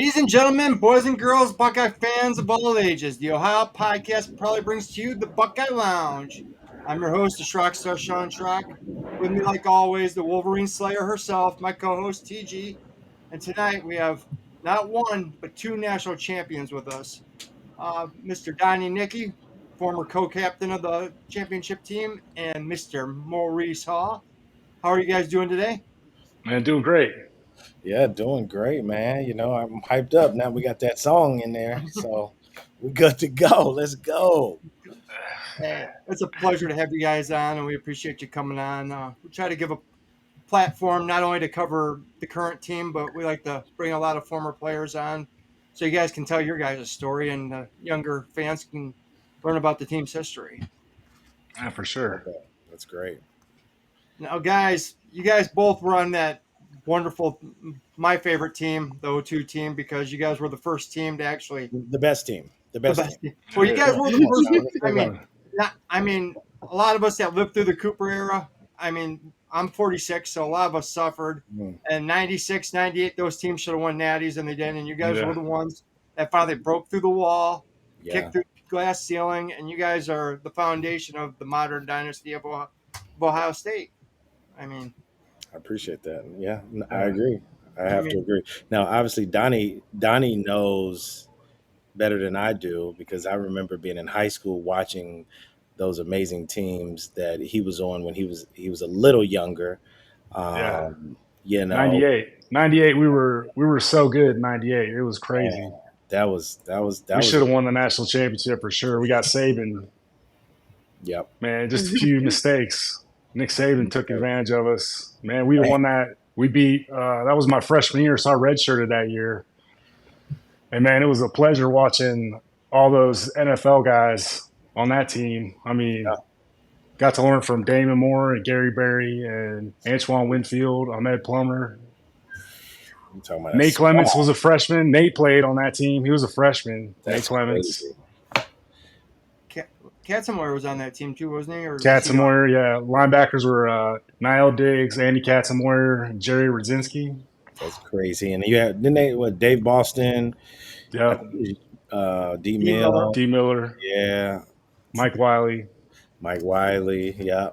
Ladies and gentlemen, boys and girls, Buckeye fans of all ages, the Ohio podcast proudly brings to you the Buckeye Lounge. I'm your host, the Shrock Star Shaun Shrock. With me, like always, the Wolverine Slayer herself, my co-host TG. And tonight we have not one, but two national champions with us. Mr. Donnie Nickey, former co-captain of the championship team, and Mr. Maurice Hall. How are you guys doing today? Man, doing great. Yeah, doing great, man. I'm hyped up. Now we got that song in there. So we're good to go. Let's go. Hey, it's a pleasure to have you guys on, and we appreciate you coming on. We try to give a platform not only to cover the current team, but we like to bring a lot of former players on so you guys can tell your guys' story and younger fans can learn about the team's history. Yeah, for sure. Okay, that's great. Now, guys, you guys both were on that wonderful, my favorite team, the O2 team, because you guys were the first team to actually The best team. The best team. team. Well, you guys were the first. Let's go. I mean, a lot of us that lived through the Cooper era. I mean, I'm 46, so a lot of us suffered. Mm. And 96, 98, those teams should have won natties, and they didn't. And you guys Yeah. were the ones that finally broke through the wall, Yeah. kicked through the glass ceiling, and you guys are the foundation of the modern dynasty of Ohio State. I mean, I appreciate that. Yeah, I agree. I have to mean- agree. Now, obviously, Donnie knows better than I do because I remember being in high school watching those amazing teams that he was on when he was a little younger. Yeah. You know, 98, we were so good in 98. It was crazy. man, that was We should have won the national championship for sure. We got Saban. Yep. Man, just a few mistakes. Nick Saban took advantage of us. Man, we won that. We beat that was my freshman year, so I redshirted that year. And man, it was a pleasure watching all those NFL guys on that team. I mean, Yeah. got to learn from Damon Moore and Gary Berry and Antoine Winfield, Ahmed Plummer. I'm talking about Nate that Clements squad. was a freshman. Nate played on that team. He was a freshman. That's Nate Clements. crazy. Katzenmoyer was on that team too, wasn't he? Or Katzenmoyer, yeah. Linebackers were Niall Diggs, Andy Katzenmoyer, Jerry Radzinski. That's crazy. And you had Dave Boston, Yep. D Mill, D. Miller, yeah, Mike Wiley, Mike Wiley, yeah,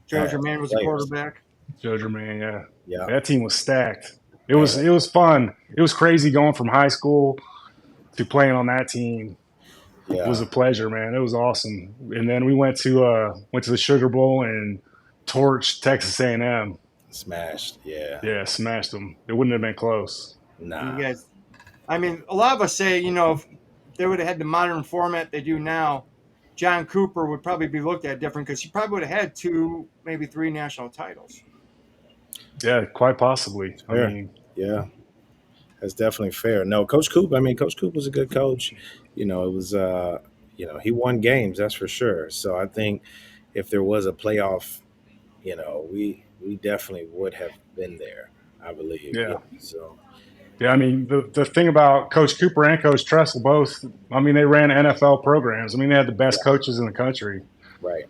Joe Germain was the players. quarterback. Joe Germain, yeah. Yeah. That team was stacked. It was fun. It was crazy going from high school to playing on that team. Yeah. It was a pleasure, man. It was awesome. And then we went to the Sugar Bowl and torched Texas A&M. Smashed, yeah. Yeah, smashed them. It wouldn't have been close. Nah. You guys, I mean, a lot of us say, if they would have had the modern format they do now, John Cooper would probably be looked at different because he probably would have had 2, maybe 3 national titles. Yeah, quite possibly. Fair. I mean, Yeah. That's definitely fair. No, Coach Coop was a good coach. It was he won games, that's for sure. So I think if there was a playoff, we definitely would have been there, I believe. Yeah. So yeah, I mean, the thing about Coach Cooper and Coach Tressel both, I mean, they ran NFL programs. I mean, they had the best coaches in the country. right.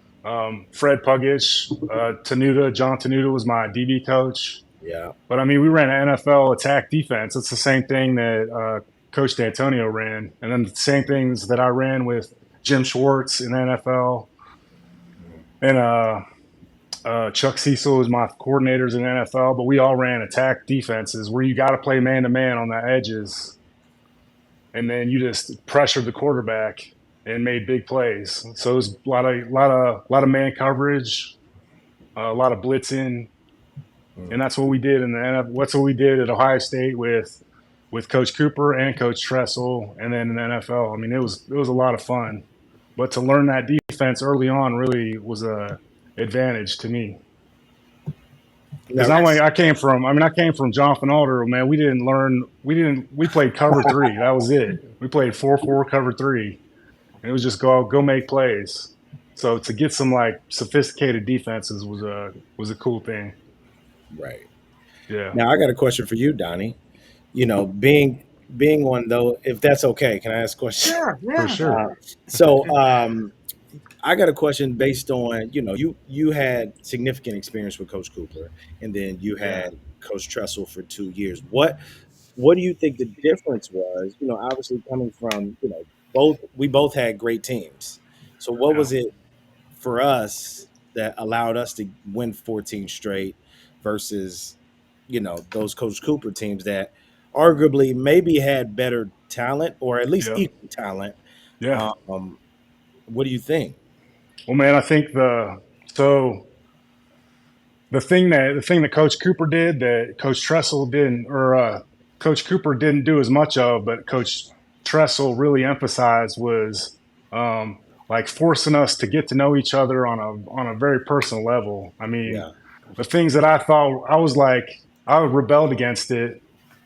Fred Puggich, John Tenuta was my DB coach. Yeah. But, I mean, we ran an NFL attack defense. It's the same thing that Coach D'Antonio ran. And then the same things that I ran with Jim Schwartz in the NFL. And Chuck Cecil was my coordinators in the NFL. But we all ran attack defenses where you got to play man-to-man on the edges. And then you just pressured the quarterback and made big plays. So it was a lot of man coverage, a lot of blitzing. And that's what we did that's what we did at Ohio State with Coach Cooper and Coach Tressel, and then in the NFL. I mean, it was a lot of fun. But to learn that defense early on really was a advantage to me. Because I came from Jonathan Alder, man. We played cover 3. That was it. We played 4-4 cover 3. And it was just go make plays. So to get some like sophisticated defenses was a cool thing. Right. Yeah. Now I got a question for you, Donnie. Being one though, if that's okay, can I ask a question? Sure, yeah. For sure. So I got a question based on, you had significant experience with Coach Cooper, and then you had Coach Tressel for 2 years. What what do you think the difference was? Obviously coming from, we both had great teams. So what Yeah. was it for us that allowed us to win 14 straight versus, those Coach Cooper teams that arguably maybe had better talent or at least Yeah. equal talent? Yeah. Um, what do you think? Well, man, I think so the thing that Coach Cooper did that Coach Tressel didn't, or Coach Cooper didn't do as much of, but Coach Tressel really emphasized was like forcing us to get to know each other on a very personal level. I mean, Yeah, the things that I thought I rebelled against it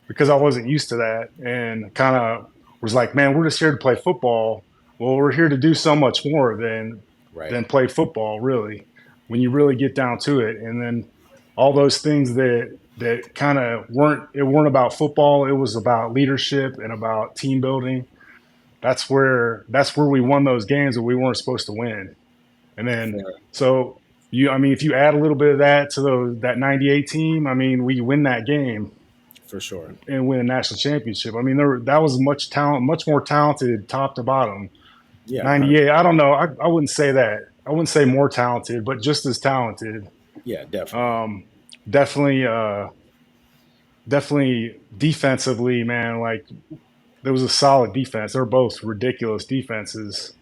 because I wasn't used to that, and kind of was like, man, we're just here to play football. Well, we're here to do so much more right. than play football, really, when you really get down to it. And then all those things that kind of weren't about football. It was about leadership and about team building. That's where we won those games that we weren't supposed to win. And then Fair, so I mean, if you add a little bit of that to that '98 team, I mean, we win that game for sure. and win a national championship. I mean, that was much more talented, top to bottom. Yeah, 98. 100%. I don't know. I wouldn't say that. I wouldn't say more talented, but just as talented. Yeah, definitely. Um, definitely, definitely defensively, man. Like there was a solid defense. They're both ridiculous defenses.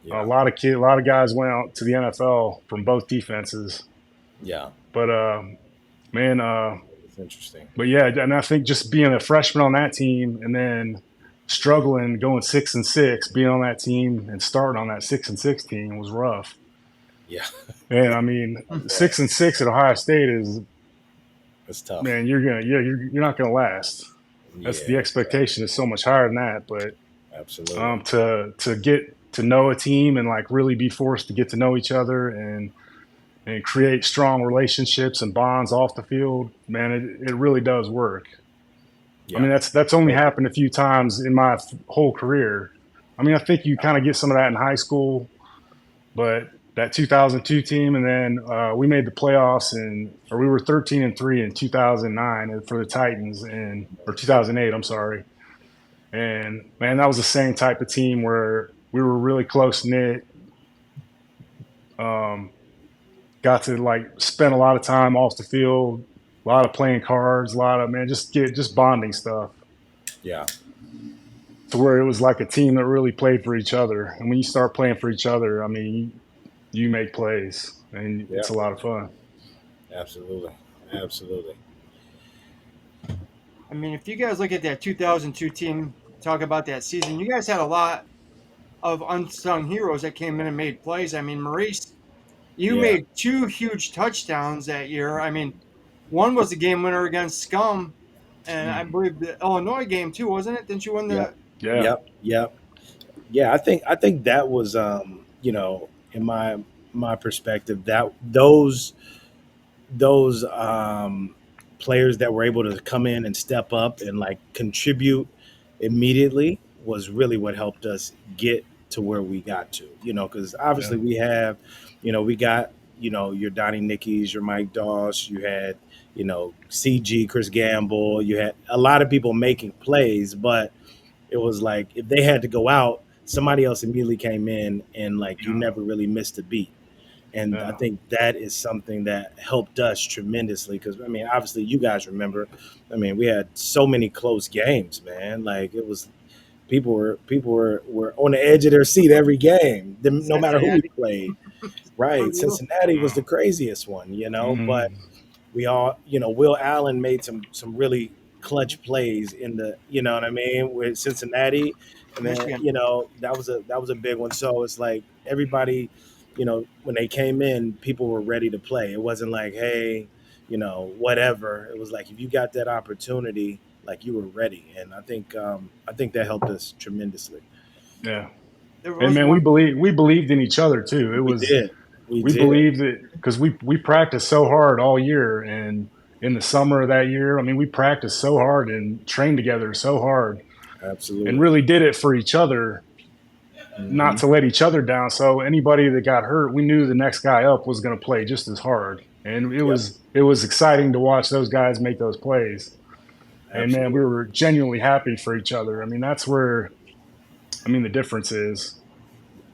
Yeah, A lot of guys went out to the NFL from both defenses. yeah. But man, It's interesting. but yeah, and I think just being a freshman on that team and then struggling going 6-6, being on that team and starting on that 6-6 team was rough. Yeah, And I mean, 6-6 at Ohio State is, it's tough. man, you're not gonna last. That's the Yeah, expectation is so much higher than that. But absolutely. to get to know a team and like really be forced to get to know each other and create strong relationships and bonds off the field, man, it really does work. I Yeah. mean, that's only So, happened a few times in my whole career. I mean, I think you kind of get some of that in high school, but that 2002 team, and then we made the playoffs, or we were 13-3 in 2009 for the Titans, or 2008. I'm sorry, and man, that was the same type of team where we were really close knit. Um, got to like spend a lot of time off the field, a lot of playing cards, a lot of man, just bonding stuff. yeah, To where it was like a team that really played for each other. And when you start playing for each other, I mean, you make plays, and yeah, it's a lot of fun. absolutely. Absolutely. I mean, if you guys look at that 2002 team, talk about that season, you guys had a lot of unsung heroes that came in and made plays. I mean, Maurice, you Yeah, made two huge touchdowns that year. I mean, one was the game winner against Scum, and I Mm. believe the Illinois game too, wasn't it? Didn't you win yeah, the? Yeah, yep, yep. Yeah, I think that was in my perspective, that those players that were able to come in and step up and like contribute immediately was really what helped us get to where we got to. Because yeah, obviously we got your Donnie Nickeys, your Mike Doss, you had CG, Chris Gamble, you had a lot of people making plays, but it was like if they had to go out, somebody else immediately came in and like you yeah, never really missed a beat. And I yeah, think that is something that helped us tremendously because I mean, obviously, you guys remember. I mean, we had so many close games, man. Like it was people were on the edge of their seat every game, no matter who we Cincinnati. played. Right, Cincinnati was yeah. the craziest one, but Mm. we all, Will Allen made some really clutch plays in the, you know what I mean, with Cincinnati, and then Michigan. that was a big one. So it's like everybody, when they came in, people were ready to play. It wasn't like, hey, whatever. It was like if you got that opportunity, like you were ready, and I think that helped us tremendously. Yeah. There And was man, one. we believed in each other too. We did, we We did, believed it because we practiced so hard all year, and in the summer of that year, I mean, we practiced so hard and trained together so hard, and absolutely. really did it for each other, not Hmm. to let each other down. So anybody that got hurt, we knew the next guy up was going to play just as hard, and it Yep, was it was exciting to watch those guys make those plays. and man, we Absolutely. were genuinely happy for each other. I mean, that's where the difference is.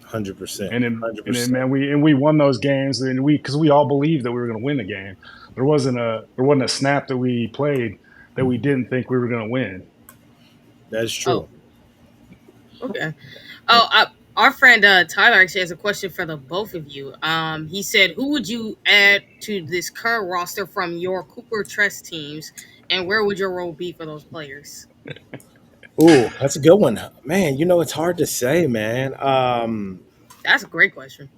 100%. And then 100%. man, we won those games, and because we all believed that we were going to win the game. There wasn't a snap that we played that we didn't think we were going to win. That's Oh, true. okay. And Oh, our friend Tyler actually has a question for the both of you. He said, "Who would you add to this current roster from your Cooper Trust teams, and where would your role be for those players?" ooh, that's a good one, man. It's hard to say, man. That's a great question.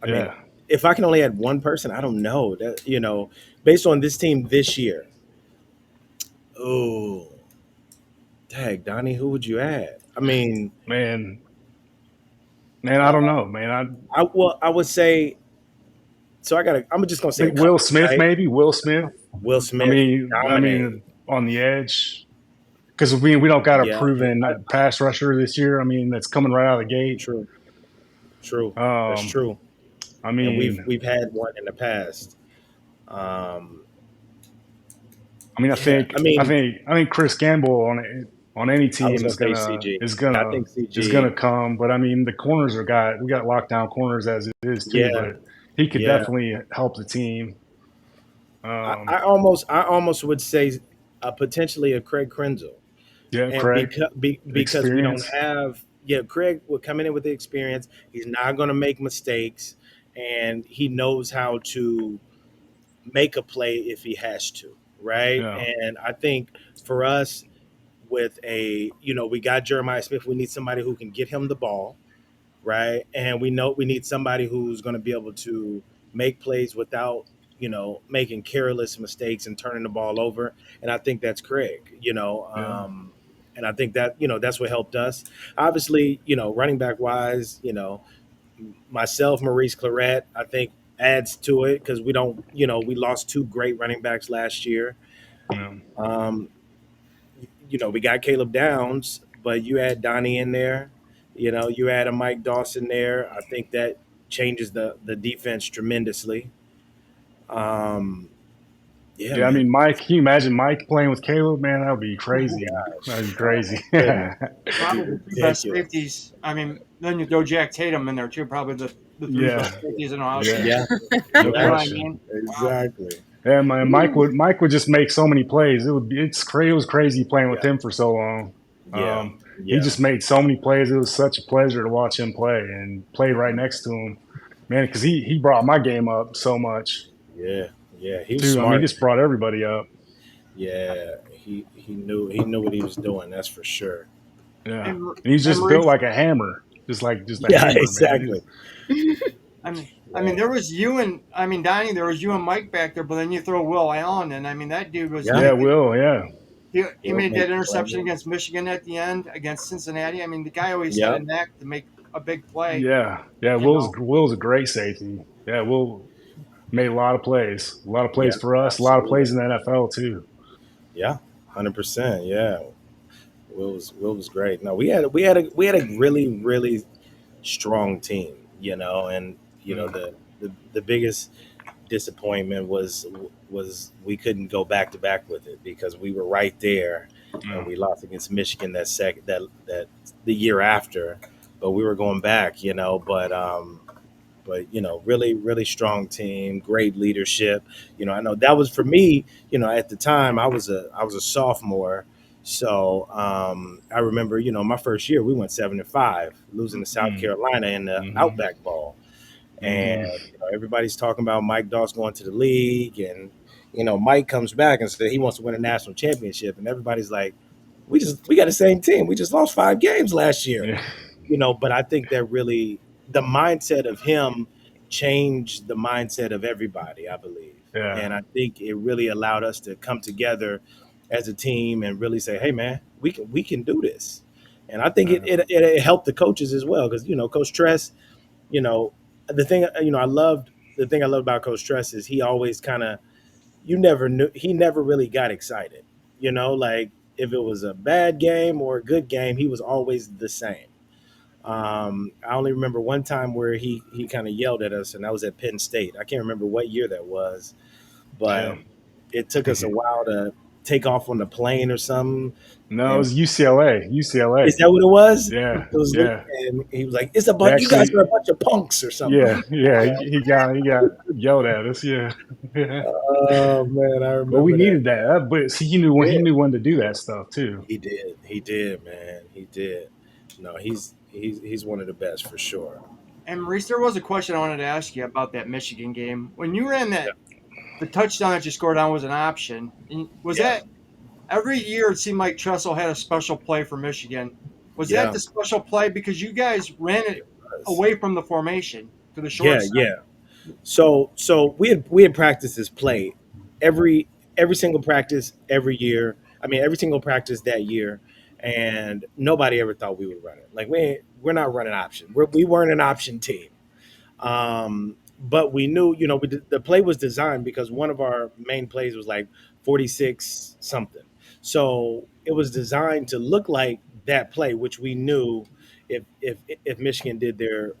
I mean, Yeah, if I can only add one person, I don't know that. Based on this team this year. Oh, tag Donnie, who would you add? I mean, man, man, I uh, don't know, man. I I would say. So I'm just gonna say a think Will couple, Smith, right? maybe Will Smith. Will I Smith mean, I dominated. mean, on the edge, because we don't got a Yeah, proven pass rusher this year. I mean, that's coming right out of the gate. true, true. That's Um, true. I And we've mean, we've had one in the past. Um, I yeah, think Chris Gamble on any I was team gonna is say gonna CG. is I gonna think is CG. gonna come. But I mean, the corners we got lockdown corners as it is too. Yeah, But he could yeah. definitely help the team. Um, I almost would say potentially a Craig Krenzel, yeah, and Craig, because we don't experience. have, Craig would come in with the experience. He's not going to make mistakes, and he knows how to make a play if he has to, right? Yeah, And I think for us, with we got Jeremiah Smith, we need somebody who can get him the ball, right? And we know we need somebody who's going to be able to make plays without, making careless mistakes and turning the ball over. And I think that's Craig, yeah, and I think that, that's what helped us. Obviously, running back wise, myself, Maurice Claret, I think adds to it because we don't, we lost two great running backs last year. yeah, Um, we got Caleb Downs, but you add Donnie in there, you add a Mike Dawson there. I think that changes the defense tremendously. Um, yeah, yeah. I man. mean, Mike. Can you imagine Mike playing with Caleb? Man, that would be crazy. That'd be Gosh, oh crazy. my goodness, Yeah, that'd be Probably the two best ridiculous. safeties. I mean, then you throw Jack Tatum in there too. Probably the three best yeah, safeties in Ohio yeah. State. Yeah, No You know yeah, what I question. mean? Wow. exactly. Yeah, man, Ooh. Mike would just make so many plays. It was crazy playing with Yeah, him for so long. yeah, He yeah, just made so many plays. It was such a pleasure to watch him play and play right next to him, man. Because he brought my game up so much yeah, yeah. He was too. I mean, he smart. just brought everybody up. Yeah, he knew what he was doing. That's for sure. Yeah, And and he's and just built Maurice, like a hammer, just a Yeah, hammer, man. exactly. I mean, there was you and Donnie. There was you and Mike back there, but then you throw Will Allen, and I mean that dude was Yeah, Yeah, Will. Yeah, he he'll made make that the interception play. against Michigan at the end against Cincinnati. I mean, the guy always had a Yep. knack to make a big play. yeah. You know, Will's a great safety. Yeah, Will made a lot of Yeah, plays for us, a lot of absolutely. plays in the NFL too. Yeah, 100%. Yeah, Will was great. No, we had a really really strong team. And Yeah, the biggest disappointment was we couldn't go back to back with it because we were right there, and yeah, we lost against Michigan that the year after, but we were going back. But really really strong team, great leadership. I know that was for me. At the time I was a sophomore, so I remember my first year we went 7-5, losing to South mm, Carolina in the hmm, Outback Bowl. And hmm. everybody's talking about Mike Doss going to the league, and Mike comes back and said he wants to win a national championship, and everybody's like, we got the same team, we just lost 5 games last year. Yeah, But I think that really the mindset of him changed the mindset of everybody, I believe. yeah, And I think it really allowed us to come together as a team and really say, hey man, we can do this. And I think it, yeah, it, it helped the coaches as well, because Coach Tress, you know, the thing I loved about Coach Tress is he always kind of, you never knew, he never really got excited. Like if it was a bad game or a good game, he was always the same. I only remember one time where he kind of yelled at us, and that was at Penn State. I can't remember what year that was, yeah. but it took us a while to. take off on the plane or something. No, it And was UCLA. UCLA. is that what it was? Yeah, It was, yeah. and he was like, "It's a They bunch. You guys actually, are a bunch of punks or something." yeah, yeah. He got yelled at us. Yeah, yeah. Oh man, I But we remember that. needed that. But see, he Yeah, knew when to do that stuff too. he did. He did, man. He did. No, he's one of the best for sure. And Maurice, there was a question I wanted to ask you about that Michigan game. When you ran that, the touchdown that you scored on was an option. Was Yeah, that every year? It seemed like Tressel had a special play for Michigan. Was that yeah. the special play because you guys ran it It was. away from the formation to the short Yeah, side? yeah. So we had practiced this play every every single practice every year. I mean, every single practice that year, and nobody ever thought we would run it. Like we're not running option. We weren't an option team. But we knew, the play was designed because one of our main plays was like 46 something. So it was designed to look like that play, which we knew if Michigan did their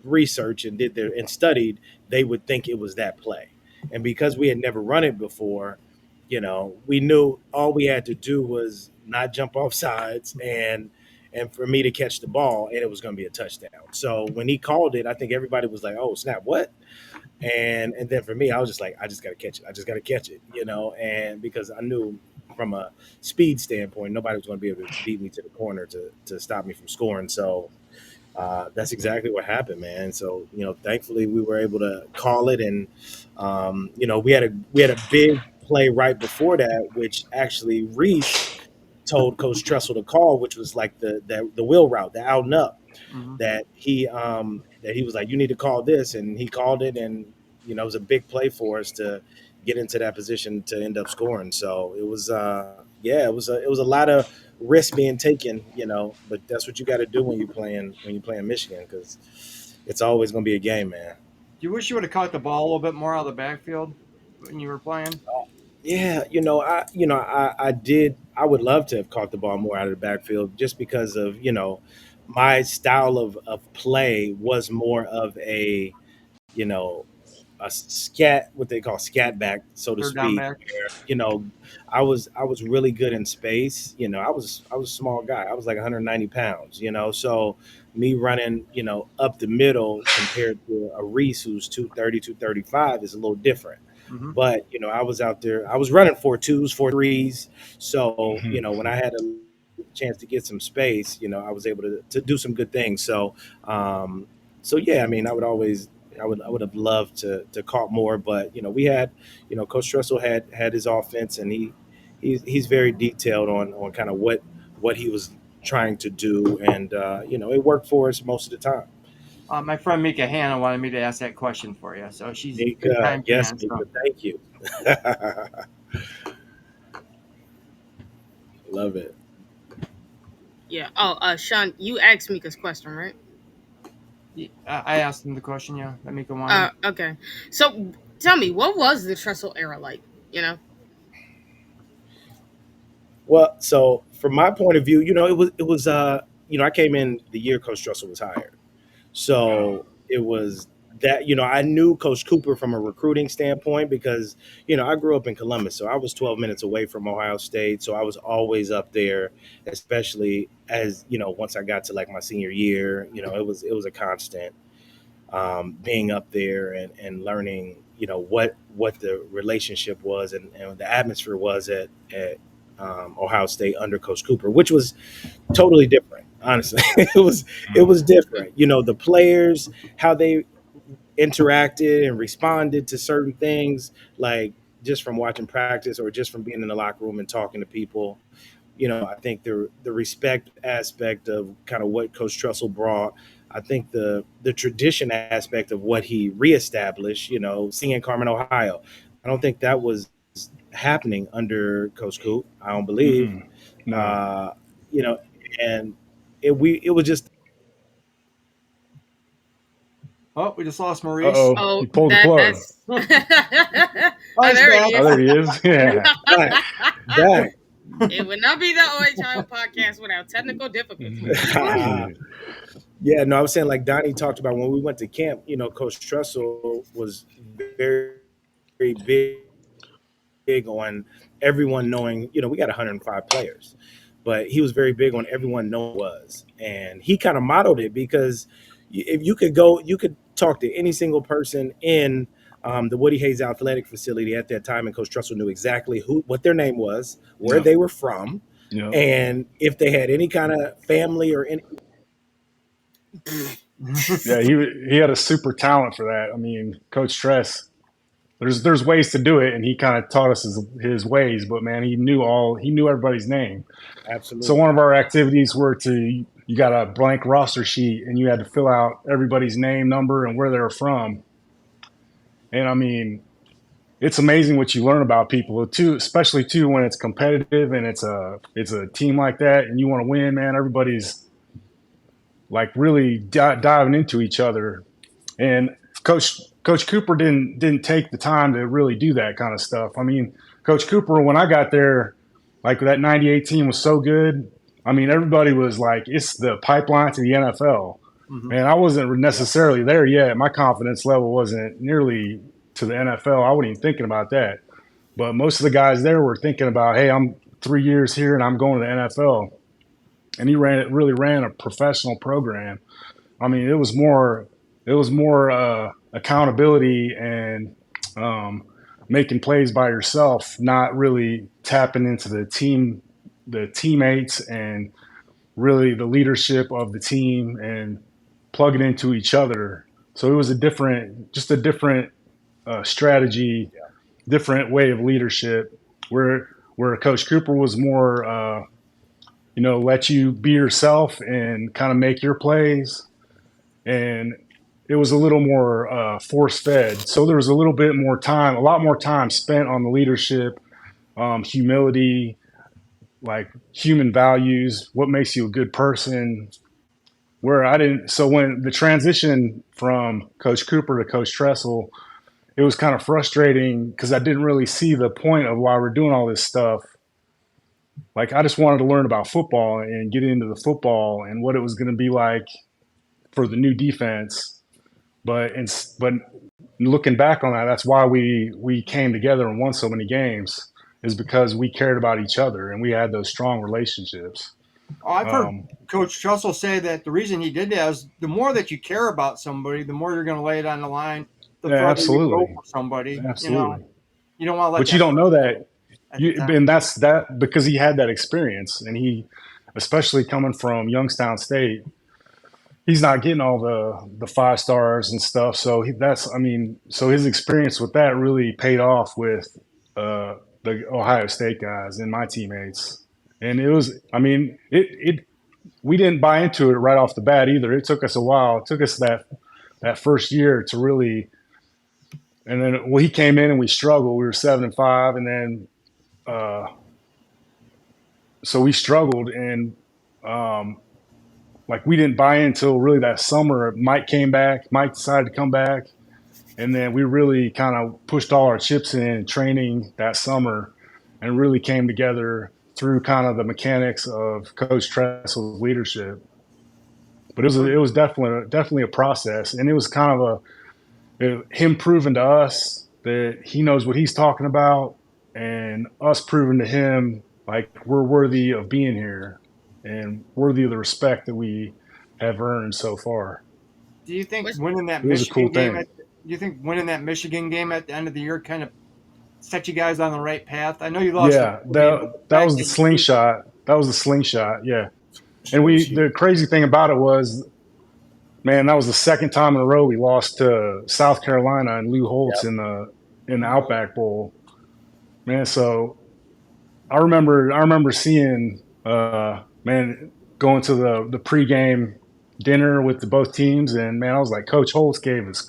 research and studied, they would think it was that play. And because we had never run it before, we knew all we had to do was not jump off sides and for me to catch the ball, and it was going to be a touchdown. So when he called it, I think everybody was like, "Oh snap, what?" And then for me, I was just like, "I just got to catch it. I just got to catch it," and because I knew from a speed standpoint, nobody was going to be able to beat me to the corner to stop me from scoring. So that's exactly what happened, man. So thankfully we were able to call it, and we had a big play right before that, which actually Reese told Coach Tressel to call, which was like the wheel route, the out and up Mm-hmm. that he was like, you need to call this, and he called it, and it was a big play for us to get into that position to end up scoring. So it was yeah, it was a lot of risk being taken, but that's what you got to do when you playing Michigan, because it's always going to be a game, man. Do you wish you would have caught the ball a little bit more out of the backfield when you were playing? Yeah, I did. I would love to have caught the ball more out of the backfield, just because of my style of play was more of you know a scat, what they call scat back, so to Third down speak. back. I was really good in space. I was a small guy. I was like 190 pounds. So me running up the middle compared to a Reese who's 230, 235 is a little different. Mm-hmm. But I was out there. I was running 4.2s, 4.3s. So when I had a chance to get some space, I was able to do some good things. So yeah, I mean, I would have loved to caught more, but we had, Coach Tressel had his offense, and he's very detailed on kind of what he was trying to do, and it worked for us most of the time. My friend Mika Hanna wanted me to ask that question for you, so she's a big Mika, time yes, fan. Mika, So thank you. Love it. Yeah. Oh, Shaun, you asked Mika's question, right? I asked him the question, yeah, that Mika wanted. Okay. So tell me, what was the Tressel era like? You know? Well, so from my point of view, I came in the year Coach Russell was hired. So it was that, I knew Coach Cooper from a recruiting standpoint because, I grew up in Columbus. So I was 12 minutes away from Ohio State. So I was always up there, especially as, once I got to like my senior year, it was a constant being up there and learning, what the relationship was and the atmosphere was at Ohio State under Coach Cooper, which was totally different. Honestly, it was different. The players, how they interacted and responded to certain things, like just from watching practice or just from being in the locker room and talking to people. I think the respect aspect of kind of what Coach Trussell brought. I think the tradition aspect of what he reestablished. Singing Carmen, Ohio. I don't think that was happening under Coach Coop. I don't believe. Mm-mm. No. Uh, you know, and it was just Oh, we just lost Maurice. Uh-oh. Oh, He pulled the plug. that's. Oh, Oh, he's there it back. Oh, is. there he is. Yeah. back, back. It would not be the OH Child podcast without technical difficulties. Yeah, no, I was saying like Donnie talked about when we went to camp. Coach Trussell was very, very big big on everyone knowing, we got 105 players, but he was very big on everyone knowing who he was. And he kind of modeled it because if you could talk to any single person in the Woody Hayes Athletic Facility at that time, and Coach Tressel knew exactly what their name was, where Yep. they were from, Yep. and if they had any kind of family or any. Yeah, he had a super talent for that. I mean, Coach Tress, there's ways to do it, and he kind of taught us his ways. But man, he knew everybody's name. Absolutely. So one of our activities were you got a blank roster sheet, and you had to fill out everybody's name, number, and where they're from. And I mean, it's amazing what you learn about people too, especially too when it's competitive and it's a team like that, and you want to win. Man, everybody's like really diving into each other. And Coach Cooper didn't take the time to really do that kind of stuff. I mean, Coach Cooper, when I got there, like that '98 team was so good. I mean, everybody was like, it's the pipeline to the NFL. Mhm. Man, I wasn't necessarily there yet. My confidence level wasn't nearly to the NFL. I wasn't even thinking about that. But most of the guys there were thinking about, hey, I'm 3 years here and I'm going to the NFL. And he really ran a professional program. I mean, it was more accountability and making plays by yourself, not really tapping into the teammates, and really the leadership of the team and plugging into each other. So it was a different strategy, different way of leadership. Where Coach Cooper was more, let you be yourself and kind of make your plays, and it was a little more force fed. So there was a lot more time spent on the leadership, humility, like human values, what makes you a good person. So when the transition from Coach Cooper to Coach Tressel, it was kind of frustrating because I didn't really see the point of why we're doing all this stuff. Like, I just wanted to learn about football and get into the football and what it was going to be like for the new defense. But looking back on that, that's why we came together and won so many games, is because we cared about each other and we had those strong relationships. I've heard Coach Trussell say that the reason he did that is the more that you care about somebody, the more you're going to lay it on the line, the further you go for somebody. Absolutely. You don't want to let But you don't know that. that. And that's that because he had that experience, and he, especially coming from Youngstown State, he's not getting all the 5 stars and stuff. So so his experience with that really paid off with the Ohio State guys and my teammates. And it was, we didn't buy into it right off the bat either. It took us a while. It took us that first year to really. And then he came in and we struggled. We were 7-5, and then so we struggled, and we didn't buy in until really that summer. Mike came back. Mike decided to come back, and then we really kind of pushed all our chips in training that summer, and really came together through kind of the mechanics of Coach Tressel's leadership. But it was definitely a process, and it was kind of him proving to us that he knows what he's talking about, and us proving to him like we're worthy of being here and worthy of the respect that we have earned so far. Do you think winning that Michigan game at the end of the year kind of set you guys on the right path? I know you lost. Yeah, that was the slingshot. That was the slingshot. Yeah, and the crazy thing about it was, man, that was the second time in a row we lost to South Carolina and Lou Holtz in the Outback Bowl. Man, so I remember seeing going to the pregame dinner with both teams, and man, I was like, Coach Holtz gave us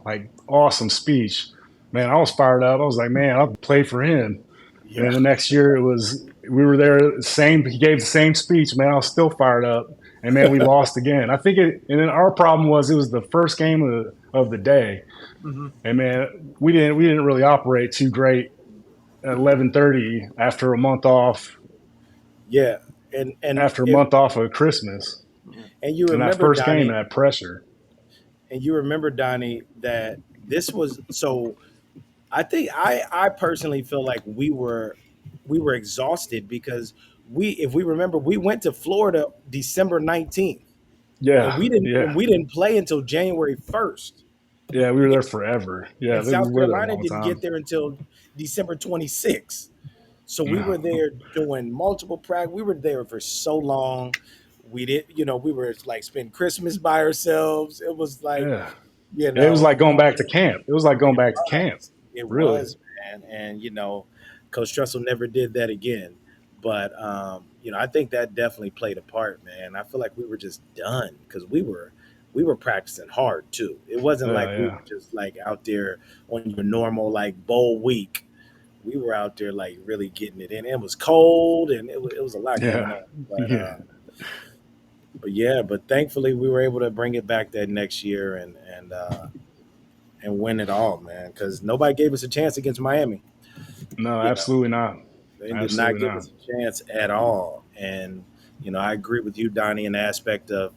like awesome speech. Man, I was fired up. I was like, man, I'll play for him. Yeah. And the next year we were there, he gave the same speech. Man, I was still fired up. And man, we lost again. I think and then our problem was it was the first game of the day. Mm-hmm. And man, we didn't really operate too great at 11:30 after a month off. Yeah, and after a month off of Christmas. And you remember that first Donnie, game, that pressure. And you remember, Donnie, that this was so. I think I personally feel like we were exhausted because if we remember, we went to Florida December 19th, and Yeah, we didn't play until January 1st. yeah. We were there forever. Yeah, And we South were there a Carolina long didn't time. get there until December 26th. So we Yeah, were there doing multiple practice. We were there for so long. We did, we were like spend Christmas by ourselves. It was like, yeah. you It was know, like going back to camp. It was like going it back to camp. was. It Really. was, man. And Coach Tressel never did that again. But I think that definitely played a part, man. I feel like we were just done because we were practicing hard too. It wasn't like Yeah, we yeah, were just like out there on your normal like bowl week. We were out there like really getting it in. It was cold and it was a lot going yeah, on. yeah. But yeah, but thankfully we were able to bring it back that next year and win it all, man. Because nobody gave us a chance against Miami. No, You know, absolutely not. they did not Absolutely give not. us a chance at all. And I agree with you, Donnie, in the aspect of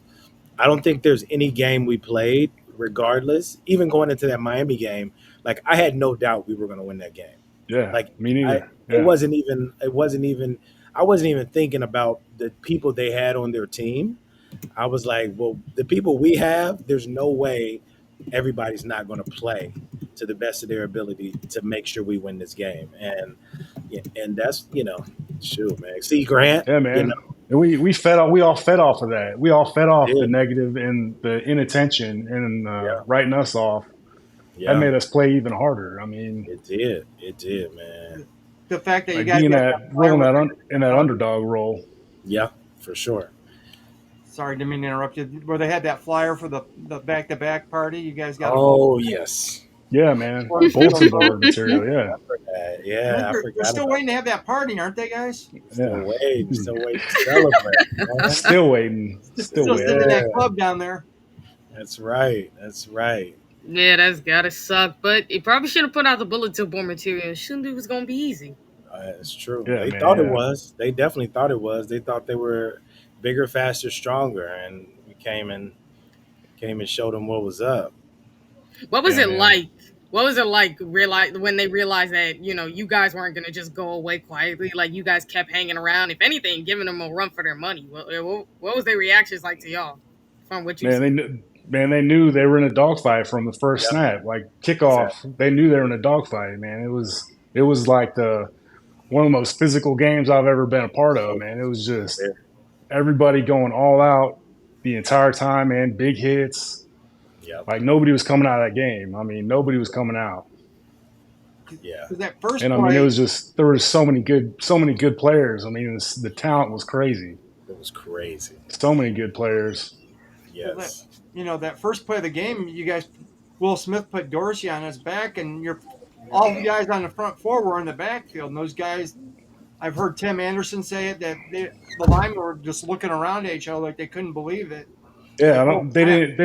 I don't think there's any game we played, regardless, even going into that Miami game. Like I had no doubt we were going to win that game. Yeah, Like me I, neither. it Yeah, wasn't even. It wasn't even. I wasn't even thinking about the people they had on their team. I was like, well, the people we have, there's no way everybody's not going to play to the best of their ability to make sure we win this game. And yeah, and that's shoot, man. See Grant, yeah, man. And we all fed off of that. We all fed off the did. negative and the inattention and Yeah, writing us off. That yeah, made us play even harder. I mean, it did, man. The fact that you like guys being got that that flyer rolling with in that underdog role. Yeah, for sure. sorry, didn't mean to interrupt you. Where they had that flyer for the back to back party, you guys got them all. Oh yes, Yeah, man. Those Bulletin are- board material. Yeah, yeah, I They're forgot still about. waiting to have that party, aren't they, guys? Still yeah. waiting, still waiting to celebrate, man. Still waiting. Still Still sitting in waiting. Yeah, that club down there. that's right. That's right. Yeah, that's gotta suck. But it probably should have put out the bulletin board material. Shouldn't it was gonna be easy. It's true. Yeah, They man. thought it Yeah, was. They definitely thought it was. They thought they were bigger, faster, stronger, and we came and showed them what was up. What was yeah, it man. like? What was it like realize when they realized that you guys weren't gonna just go away quietly? Like you guys kept hanging around. If anything, giving them a run for their money. What was their reactions like to y'all from what you Man, see? they knew they were in a dogfight from the first Yep, snap. Like kickoff, exactly. they knew they were in a dogfight. Man, it was like the one of the most physical games I've ever been a part of. So, Man, it was so just fair. everybody going all out the entire time. Man, big hits. Yep. Like nobody was coming out of that game. I mean, nobody was coming out. Yeah. Because that first And I mean, it play, was just there were so many good players. I mean, the talent was crazy. It was crazy. So many good players. well, that Yes. that first play of the game, you guys, Will Smith put Dorsey on his back, and all the guys on the front four were in the backfield. And those guys, I've heard Tim Anderson say it that the linemen were just looking around at each other like they couldn't believe it. Yeah, Like, oh they crap! didn't.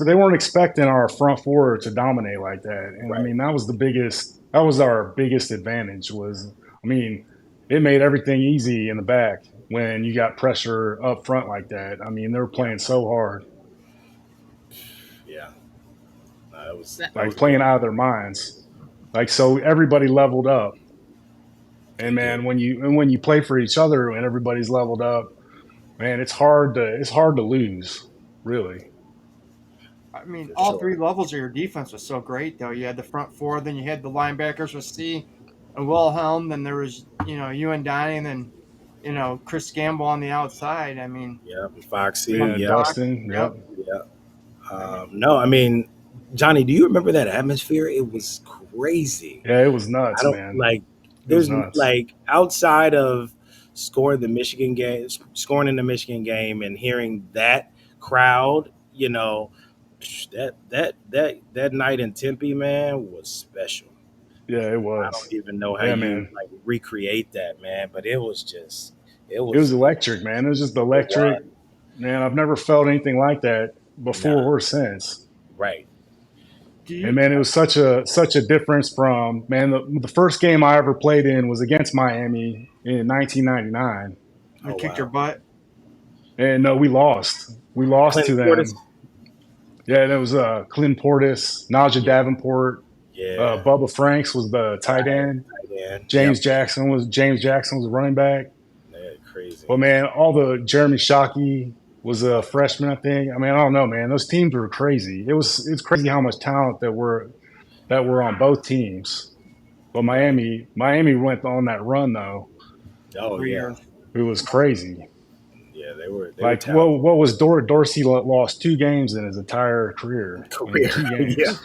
They weren't expecting our front four to dominate like that. And I Right. mean, that was the biggest. That was our biggest advantage. I mean, it made everything easy in the back when you got pressure up front like that. I mean, they were Yeah. playing so hard, Yeah. No, that was That- that like was playing good. out of their minds. Like so, everybody leveled up. They And did. man, when you play for each other and everybody's leveled up, man, it's hard to lose. Really. I mean, For all sure. three levels of your defense was so great, though. You had the front four, then you had the linebackers with C and Wilhelm, then there was you and Donnie, and then Chris Gamble on the outside. I mean, Yep. Foxy. Yeah, Foxy Yep. Fox, Dustin. yep. Yep. Yep. No, I mean, Johnny, do you remember that atmosphere? It was crazy. Yeah, it was I nuts, don't man. like. It was There's nuts. like outside of scoring in the Michigan game, and hearing that crowd, that night in Tempe, man, was special. Yeah, it I was. don't even know how Yeah, you man. like recreate that, man, but it was just, it It was was, electric, man. It was just it electric. was, Man, I've never felt anything like that before nah, or since. right, Do And you? man, it was such a difference from man. The first game I ever played in was against Miami in 1999, We oh kicked your wow, butt. and no, we lost. We lost Clint to Portis, them. Yeah, and it was Clint Portis, Najee yeah, Davenport. Yeah. Bubba Franks was the tight Right. end. Yeah. Yep. James Jackson was running back. Yeah, crazy. But man, all the Jeremy Shockey was a freshman, I think. I mean, I don't know, man. Those teams were crazy. It's crazy how much talent that were on both teams. But Right. Miami went on that run though. Oh three yeah. years. It was crazy. Yeah, they were Like, talented. what was Dorsey lost 2 games in his entire career? I mean, Career. two Yeah. games.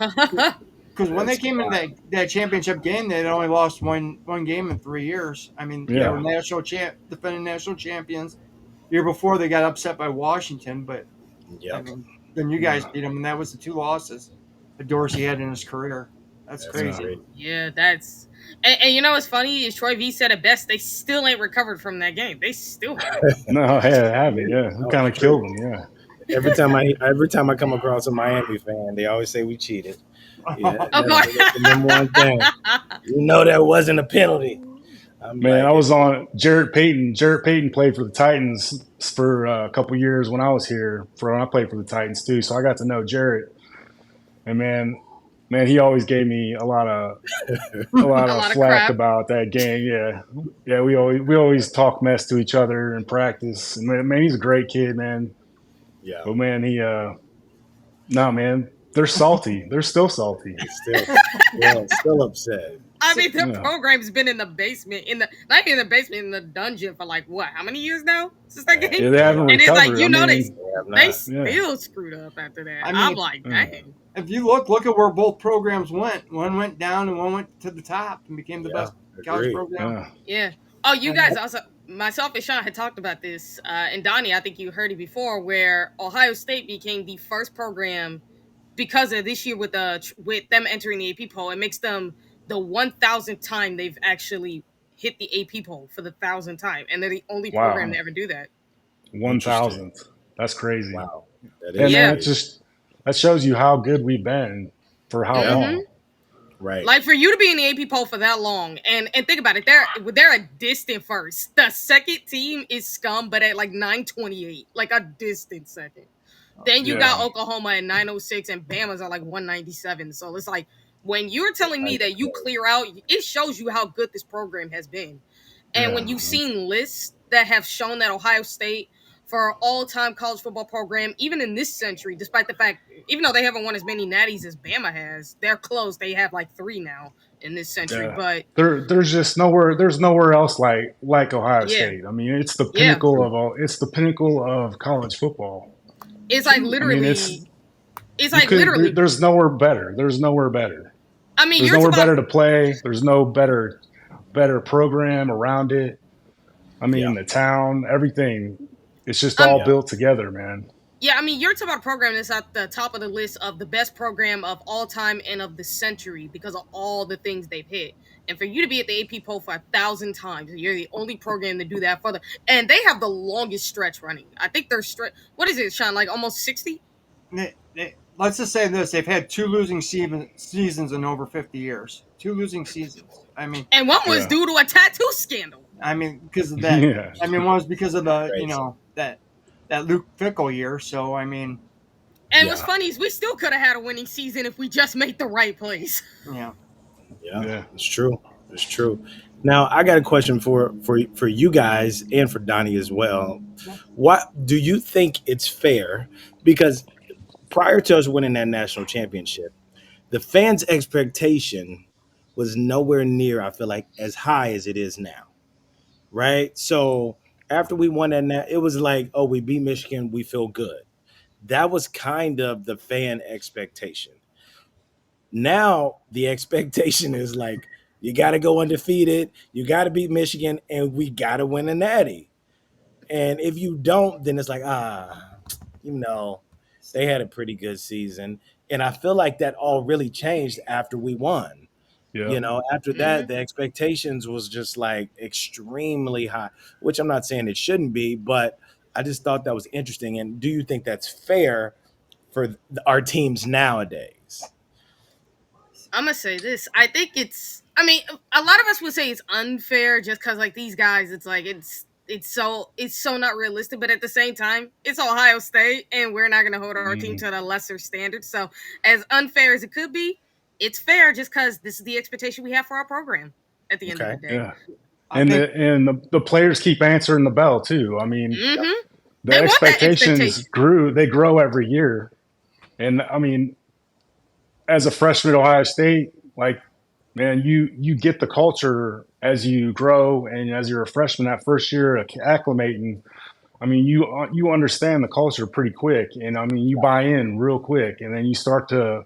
Because when they That's came into that championship game, they had only lost one game in 3 years. I mean, they were Yeah, defending national champions. Year before, they got upset by Washington, but I yep. mean, then you guys yeah, beat them, and that was the 2 losses that Dorsey had in his career. That's That's yeah. crazy. crazy. Yeah, that's and you know what's funny is Troy V said it best. They still ain't recovered from that game. They still haven't. No, hey, it happened. Yeah, we No, kind it's of true. killed him. Yeah, Every time I come across a Miami fan, they always say we cheated. Yeah, Oh God. that's the number one thing. You know that wasn't a penalty. I'm man, I like, was on Jarrett Payton. Jarrett Payton played for the Titans for a couple years when I was here. For when I played for the Titans too, so I got to know Jarrett. And man, he always gave me a lot A of lot of flack crap. about that game. Yeah, yeah, we always talk mess to each other in practice. And man, he's a great kid, man. yeah, But man, no, man, they're salty. They're still salty. still upset. I mean, their Yeah, program's been in the basement, in the not even in the basement, in the dungeon for like what? How many years now since that Yeah, game? yeah, they yeah, haven't And it's like recovered. I they mean, they have they not. yeah, still screwed up after that. I I'm mean, like, yeah, dang. if you look at where both programs went. One went down, and one went to the top and became the Yeah, best college agree. program. yeah. Yeah. Oh, you And guys also, myself and Sean had talked about this, and Donnie, I think you heard it before, where Ohio State became the first program because of this year with them entering the AP poll. It makes them the 1,000th time they've actually hit the AP poll for the 1,000th time, and they're the only program Wow, to ever do that. Interesting. 1,000th. That's crazy. Wow, that Hey, is man, Yeah. it crazy. just that shows you how good we've been for how Yeah, Mm-hmm. long. right. Like for you to be in the AP poll for that long, and think about it, they're a distant first. The second team is scum, but at like 928, like a distant second. Then you got Yeah, Oklahoma at 906, and Bama's at like 197. So it's like when you're telling me Right. that you clear out, it shows you how good this program has been. And when yeah, you've Mhm. seen lists that have shown that Ohio State, for all-time college football program, even in this century, despite the fact, even though they haven't won as many natties as Bama has, they're close. They have like 3 now in this century. yeah. But There's just nowhere. There's nowhere else like Ohio yeah, State. I mean, it's the yeah, pinnacle of all. It's the pinnacle of college football. it's like I mean, literally, it's you like could. literally. There's nowhere better. There's nowhere better. I mean, There's you're nowhere talking about better to play. There's no better program around it. I Yeah, mean, the town, everything. It's just um, all yeah, built together, man. yeah, I mean, you're talking about a program that's at the top of the list of the best program of all time and of the century because of all the things they've hit. And for you to be at the AP poll for 1,000 times, you're the only program to do that for the. And they have the longest stretch running. I think they're stretch. What is it, Sean? Like almost 60. let's just say this: they've had 2 losing seasons in over 50 years. 2 losing seasons. And one was Yeah, due to a tattoo scandal. Because of that. yeah, One was because of the crazy. that Luke Fickle year. So And what's Yeah, funny is we still could have had a winning season if we just made the right plays. yeah. yeah, yeah. it's true. It's true. Now, I got a question for you guys and for Donnie as well. What do you think it's fair? Because prior to us winning that national championship, the fans' expectation was nowhere near, I feel like, as high as it is now. Right? So after we won it was like, oh, we beat Michigan, we feel good. That was kind of the fan expectation. Now the expectation is like, you got to go undefeated, you got to beat Michigan, and we got to win a natty. And if you don't, then it's like, you know, they had a pretty good season. And I feel like that all really changed after we won. Yep. After Mm-hmm. that, the expectations was just like extremely high, which I'm not saying it shouldn't be, but I just thought that was interesting. And do you think that's fair for our teams nowadays? I'm gonna say this. I think it's. I mean, a lot of us would say it's unfair just because, like, these guys, it's like it's so not realistic. But at the same time, it's Ohio State, and we're not gonna hold our team Mhm. to the lesser standard. So, as unfair as it could be, it's fair just because this is the expectation we have for our program at the end of Okay. the day. Yeah. I And think the players keep answering the bell too. I mean, Mm-hmm. the They want that expectations expectation. they grow every year. And I mean, as a freshman at Ohio State, like, man, you get the culture as you grow and as you're a freshman that first year acclimating. I mean, you understand the culture pretty quick, and I mean, you buy in real quick, and then you start to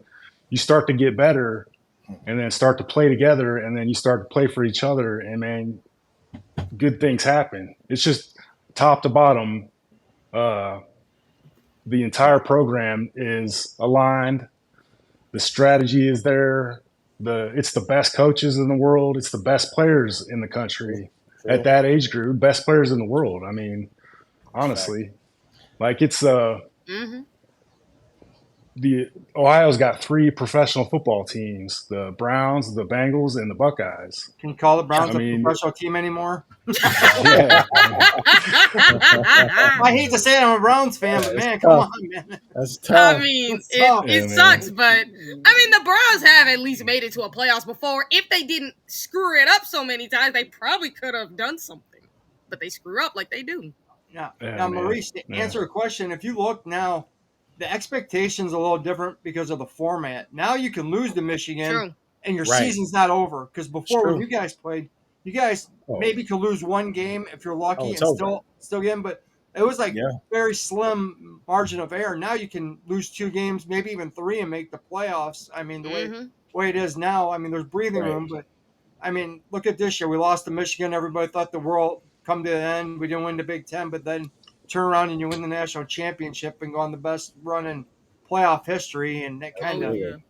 get better, and then start to play together, and then you start to play for each other, and man, good things happen. It's just top to bottom. Uh, the entire program is aligned. The strategy is there. It's the best coaches in the world. It's the best players in the country at True. that age group. Best players in the world. I mean, Fact. honestly, like it's Mm-hmm. the Ohio's got three professional football teams: the Browns, the Bengals, and the Buckeyes. can you call the Browns I a mean, professional team anymore? yeah, I hate to say it, I'm a Browns fan, but It's man, come tough. on, man. That's I tough. mean, It's tough. yeah, it man. sucks, but I mean, the Browns have at least made it to a playoffs before. If they didn't screw it up so many times, they probably could have done something. But they screw up like they do. Now, Yeah, now, man. Maurice, to Yeah, answer a question, if you look now, the expectation's a little different because of the format. Now you can lose to Michigan True. and your Right. season's not over. Because It's before when true. you guys played, you guys Oh, maybe could lose one game if you're oh, lucky it's and over. still get in, but it was like Yeah. very slim margin of error. Now you can lose two games, maybe even three, and make the playoffs. I mean, the Mm-hmm. way it is now, I mean, there's breathing Right. room, but I mean, look at this year. We lost to Michigan. Everybody thought the world come to the end. We didn't win the Big Ten, but then turn around and you win the national championship and go on the best run in playoff history, and that kind Oh of, Absolutely.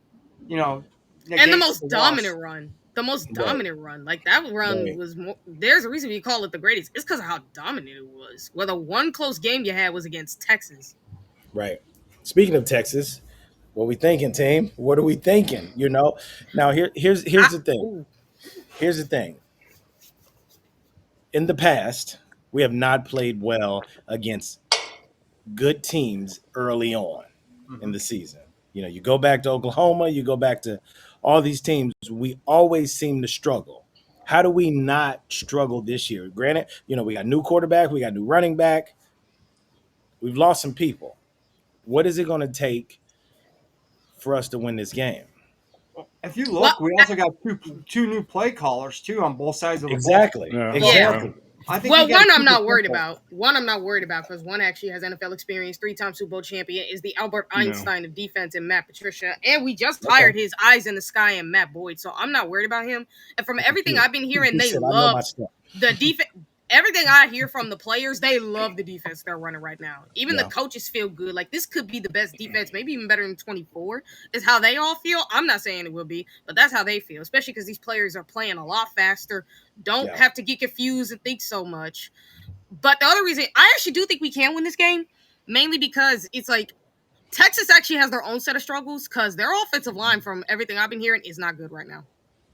yeah. And the negates the most loss. dominant run. The most Right. dominant run. Like that run Right. was more. There's a reason we call it the greatest. It's because of how dominant it was. Well, the one close game you had was against Texas. Right. Speaking of Texas, what we thinking, team? What are we thinking? Now here's I, the thing. ooh, Here's the thing. In the past, we have not played well against good teams early on in Mhm. the season. You go back to Oklahoma, you go back to all these teams, we always seem to struggle. How do we not struggle this year? Granted, we got new quarterback, we got new running back, we've lost some people. What is it going to take for us to win this game? If you well, look, we also got two new play callers too on both sides of the ball. Exactly. yeah, yeah. yeah. Exactly. I think you Well, got to one I'm keep it not worried simple. about. One I'm not worried about because one actually has NFL experience, three-time Super Bowl champion, is the Albert No, Einstein of defense and Matt Patricia, and we just Okay. hired his eyes in the sky and Matt Boyd, so I'm not worried about him. And from everything I've been hearing, He they said, I know my love stuff. the defense. Everything I hear from the players, they love the defense they're running right now. Even the Yeah. coaches feel good. Like this could be the best defense, maybe even better than 24. Is how they all feel. I'm not saying it will be, but that's how they feel. Especially because these players are playing a lot faster, don't Yeah. have to get confused and think so much. But the other reason I actually do think we can win this game, mainly because it's like Texas actually has their own set of struggles because their offensive line, from everything I've been hearing, is not good right now.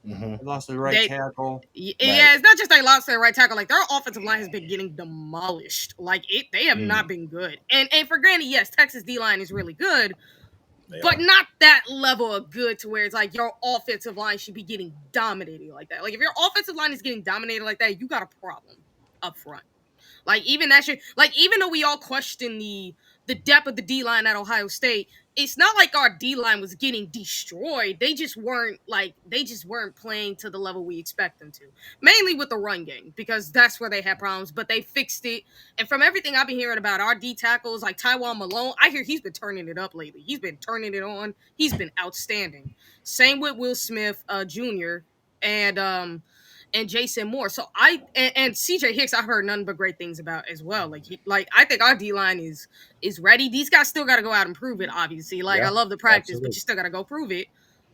Hmm. They lost the right They tackle. Right. Yeah, it's not just they lost their right tackle. Like their offensive line has been getting demolished. Like they have Mm. not been good. And for granted, yes, Texas D line is really good, They but are. not that level of good to where it's like your offensive line should be getting dominated like that. Like if your offensive line is getting dominated like that, you got a problem up front. Like even that shit, like even though we all question the depth of the D line at Ohio State, it's not like our D line was getting destroyed. They just weren't playing to the level we expect them to. Mainly with the run game, because that's where they had problems, but they fixed it. And from everything I've been hearing about our D tackles, like Tywone Malone, I hear he's been turning it up lately. He's been turning it on. He's been outstanding. Same with Will Smith, Jr. and Jason Moore. So and CJ Hicks, I've heard nothing but great things about as well. Like I think our D line is ready. These guys still got to go out and prove it. Obviously, like I Yeah. love the practice, but Absolutely. you still got to go prove it.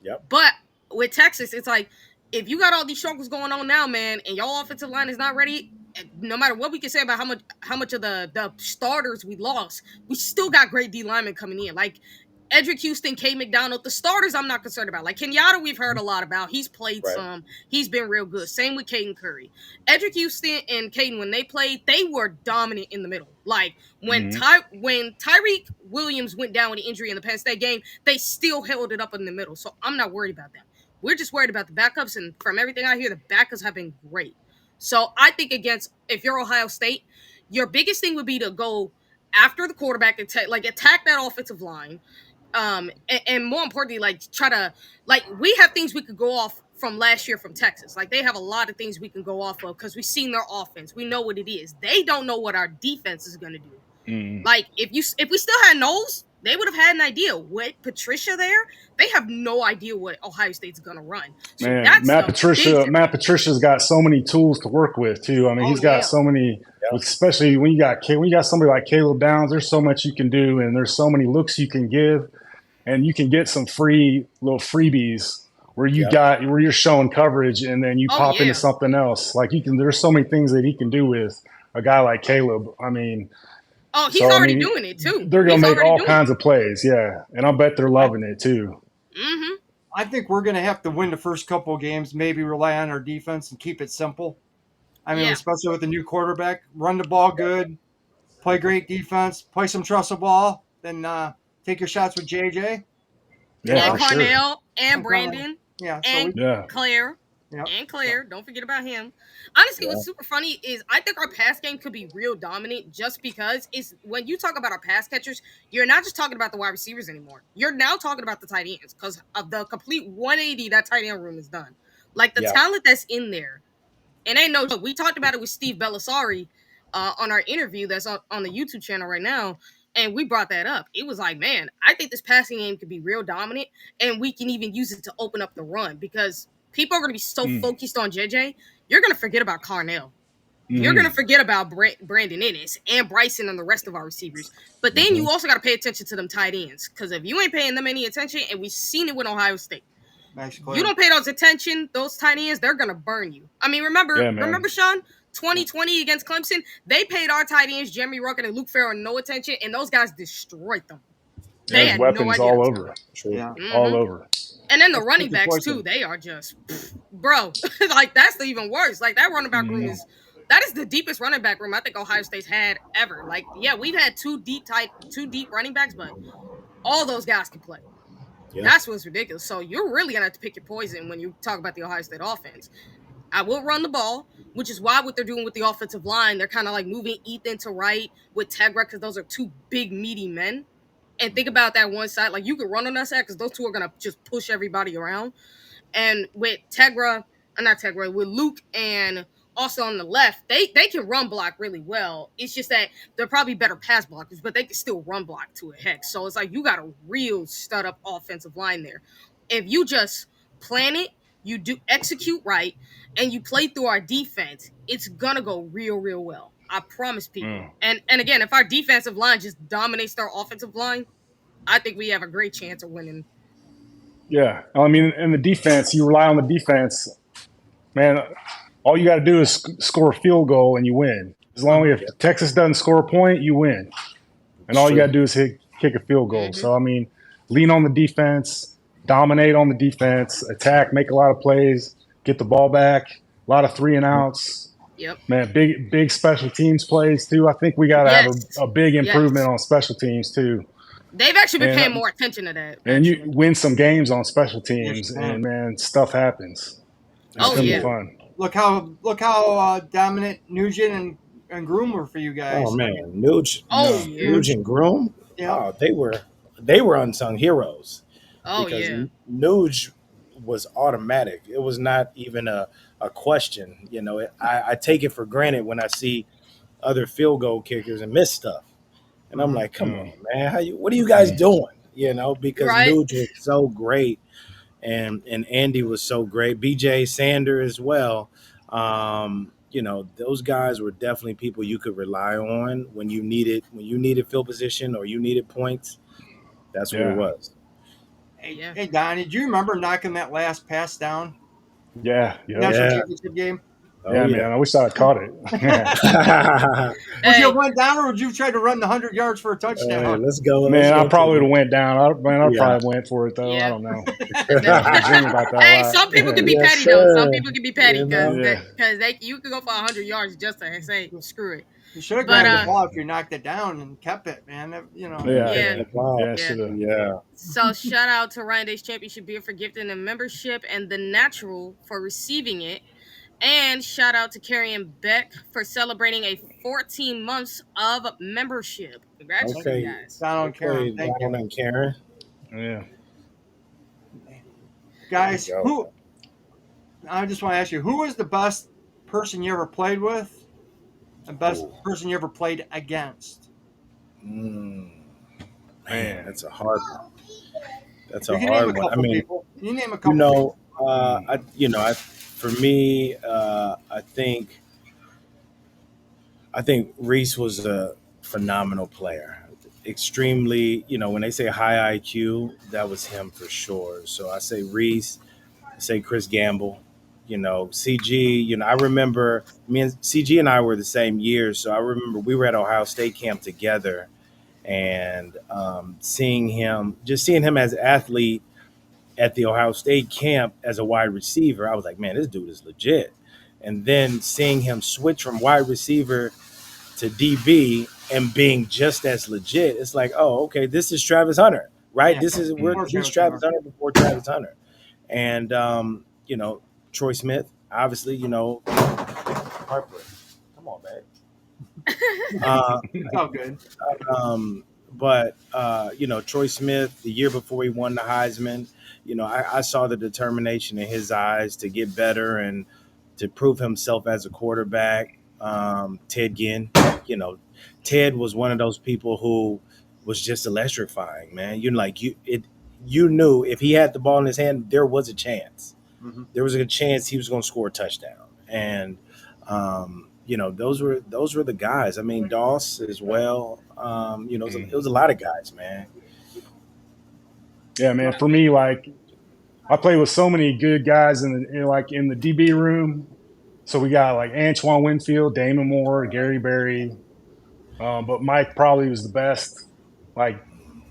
Yep. But with Texas, it's like if you got all these struggles going on now, man, and your offensive line is not ready. No matter what we can say about how much of the starters we lost, we still got great D linemen coming in. Like Edric Houston, K. McDonald, the starters I'm not concerned about. Like Kenyatta, we've heard a lot about. He's played Right. some. He's been real good. Same with Caden Curry. Edric Houston and Caden, when they played, they were dominant in the middle. Like when Tyreek Williams went down with an injury in the Penn State game, they still held it up in the middle. So I'm not worried about that. We're just worried about the backups, and from everything I hear, the backups have been great. So I think if you're Ohio State, your biggest thing would be to go after the quarterback and attack that offensive line. And more importantly, we have things we could go off from last year from Texas. Like they have a lot of things we can go off of because we've seen their offense. We know what it is. They don't know what our defense is going to do. Like if we still had Knowles, they would have had an idea. With Patricia there, they have no idea what Ohio State's going to run. So Man, that's Matt Patricia's got so many tools to work with too. I mean, he's got so many. Especially when you got somebody like Caleb Downs, there's so much you can do, and there's so many looks you can give. And you can get some free little freebies where where you're showing coverage, and then you pop into something else. Like there's so many things that he can do with a guy like Caleb. I mean, he's already doing it too. They're gonna make all kinds of plays, and I bet they're loving it too. Mm-hmm. I think we're gonna have to win the first couple of games. Maybe rely on our defense and keep it simple. I mean, especially with the new quarterback, run the ball good, play great defense, play some trustle ball, then. Take your shots with JJ. And Carnell and Brandon. Claire. Yep. And Claire. Don't forget about him. Honestly, what's super funny is I think our pass game could be real dominant just because when you talk about our pass catchers, you're not just talking about the wide receivers anymore. You're now talking about the tight ends because of the complete 180 that tight end room has done. Like the talent that's in there. And ain't no joke. We talked about it with Steve Bellisari on our interview that's on the YouTube channel right now. And we brought that up. It was like, man, I think this passing game could be real dominant, and we can even use it to open up the run because people are going to be so focused on JJ, you're going to forget about Carnell. You're going to forget about Brandon Ennis and Bryson and the rest of our receivers. But then you also got to pay attention to them tight ends because if you ain't paying them any attention, and we've seen it with Ohio State, you don't pay those tight ends, they're going to burn you. I mean, remember, Shaun? 2020 against Clemson, they paid our tight ends, Jeremy Ruckert and Luke Farrell, no attention, and those guys destroyed them. They had weapons no idea. all over. All over. And then the running backs, too, they are just, bro, like, that's even worse. Like, that running back room that is the deepest running back room I think Ohio State's had ever. Like, we've had two deep running backs, but all those guys can play. That's what's ridiculous. So you're really going to have to pick your poison when you talk about the Ohio State offense. I will run the ball, which is why what they're doing with the offensive line, they're kind of like moving Ethan to right with Tegra because those are two big, meaty men. And think about that one side. Like, you could run on that side because those two are going to just push everybody around. And with with Luke and also on the left, they can run block really well. It's just that they're probably better pass blockers, but they can still run block to a heck. So it's like you got a real stud-up offensive line there. If you just plan it, you do execute right, and you play through our defense, it's gonna go real, real well. I promise people. And again, if our defensive line just dominates their offensive line, I think we have a great chance of winning. Yeah, I mean, in the defense, you rely on the defense, man. All you got to do is score a field goal and you win. As long as if Texas doesn't score a point, you win, and all you got to do is kick a field goal. So I mean, lean on the defense. Dominate on the defense, attack, make a lot of plays, get the ball back, a lot of 3 and outs. Yep. Man, big special teams plays too. I think we got to have a big improvement on special teams too. They've actually been paying more attention to that. And you win some games on special teams, and man, stuff happens. It's gonna be fun. Look how dominant Nugent and Groom were for you guys. Oh man, Nugent and Groom. Yeah, they were unsung heroes. Oh, because Nuge was automatic. It was not even a question. You know, I take it for granted when I see other field goal kickers and miss stuff. And I'm like, come on, man. What are you guys doing? You know, because Nuge was so great and Andy was so great. BJ Sander as well. You know, those guys were definitely people you could rely on when you needed field position or you needed points. That's what it was. Hey, Donnie, do you remember knocking that last pass down? Yeah. National championship game. Oh Yeah, yeah. man. I wish I had caught it. Would you Hey, have went down, or would you try to run the 100 yards for a Hey, touchdown? let's go. Let's Man, I go. probably would have went down. I Yeah. probably went for it though. I yeah. don't know. No. I dream about that a Hey, lot. some people can be Yes, petty though. Some sir. people can be petty You know. Yeah. because they you can go for 100 yards just to say screw it. You should have But grabbed the ball if you knocked it down and kept it, man. Yeah. yeah. That ball. Yeah. Yeah. Should have. Yeah. So shout out to Ryan Day's Championship Beer for gifting a membership and the Natural for receiving it. And shout out to Carrie and Beck for celebrating a 14 months of membership. Congratulations, Okay. guys. Donald and Okay, Karen, thank Donald you. and Karen. Yeah. Guys, There you go. I just want to ask you, who was the best person you ever played with? The best Ooh. person you ever played against? Man, Man. that's a hard one. That's You a can name a hard one. I couple mean, people. You name a couple you know, people. for me, I think Reese was a phenomenal player. Extremely, when they say high IQ, that was him for sure. So I say Reese, I say Chris Gamble, CG. I remember me and CG and I were the same year, so I remember we were at Ohio State camp together, and seeing him as an athlete at the Ohio State camp as a wide receiver, I was like, man, this dude is legit. And then seeing him switch from wide receiver to DB and being just as legit, it's like, oh, okay, this is Travis Hunter, right? Yeah. He's Travis Hunter before Travis Hunter. And Troy Smith, obviously, heartbreak. Come on, man. It's all good. But Troy Smith, the year before he won the Heisman, I saw the determination in his eyes to get better and to prove himself as a quarterback. Ted Ginn, Ted was one of those people who was just electrifying, man. You knew if he had the ball in his hand, there was a chance. Mm-hmm. There was a chance he was going to score a touchdown, and those were the guys. I mean, Doss as well. It was a lot of guys, man. Yeah, man. For me, like I played with so many good guys in the DB room. So we got like Antoine Winfield, Damon Moore, Gary Berry, but Mike probably was the best. Like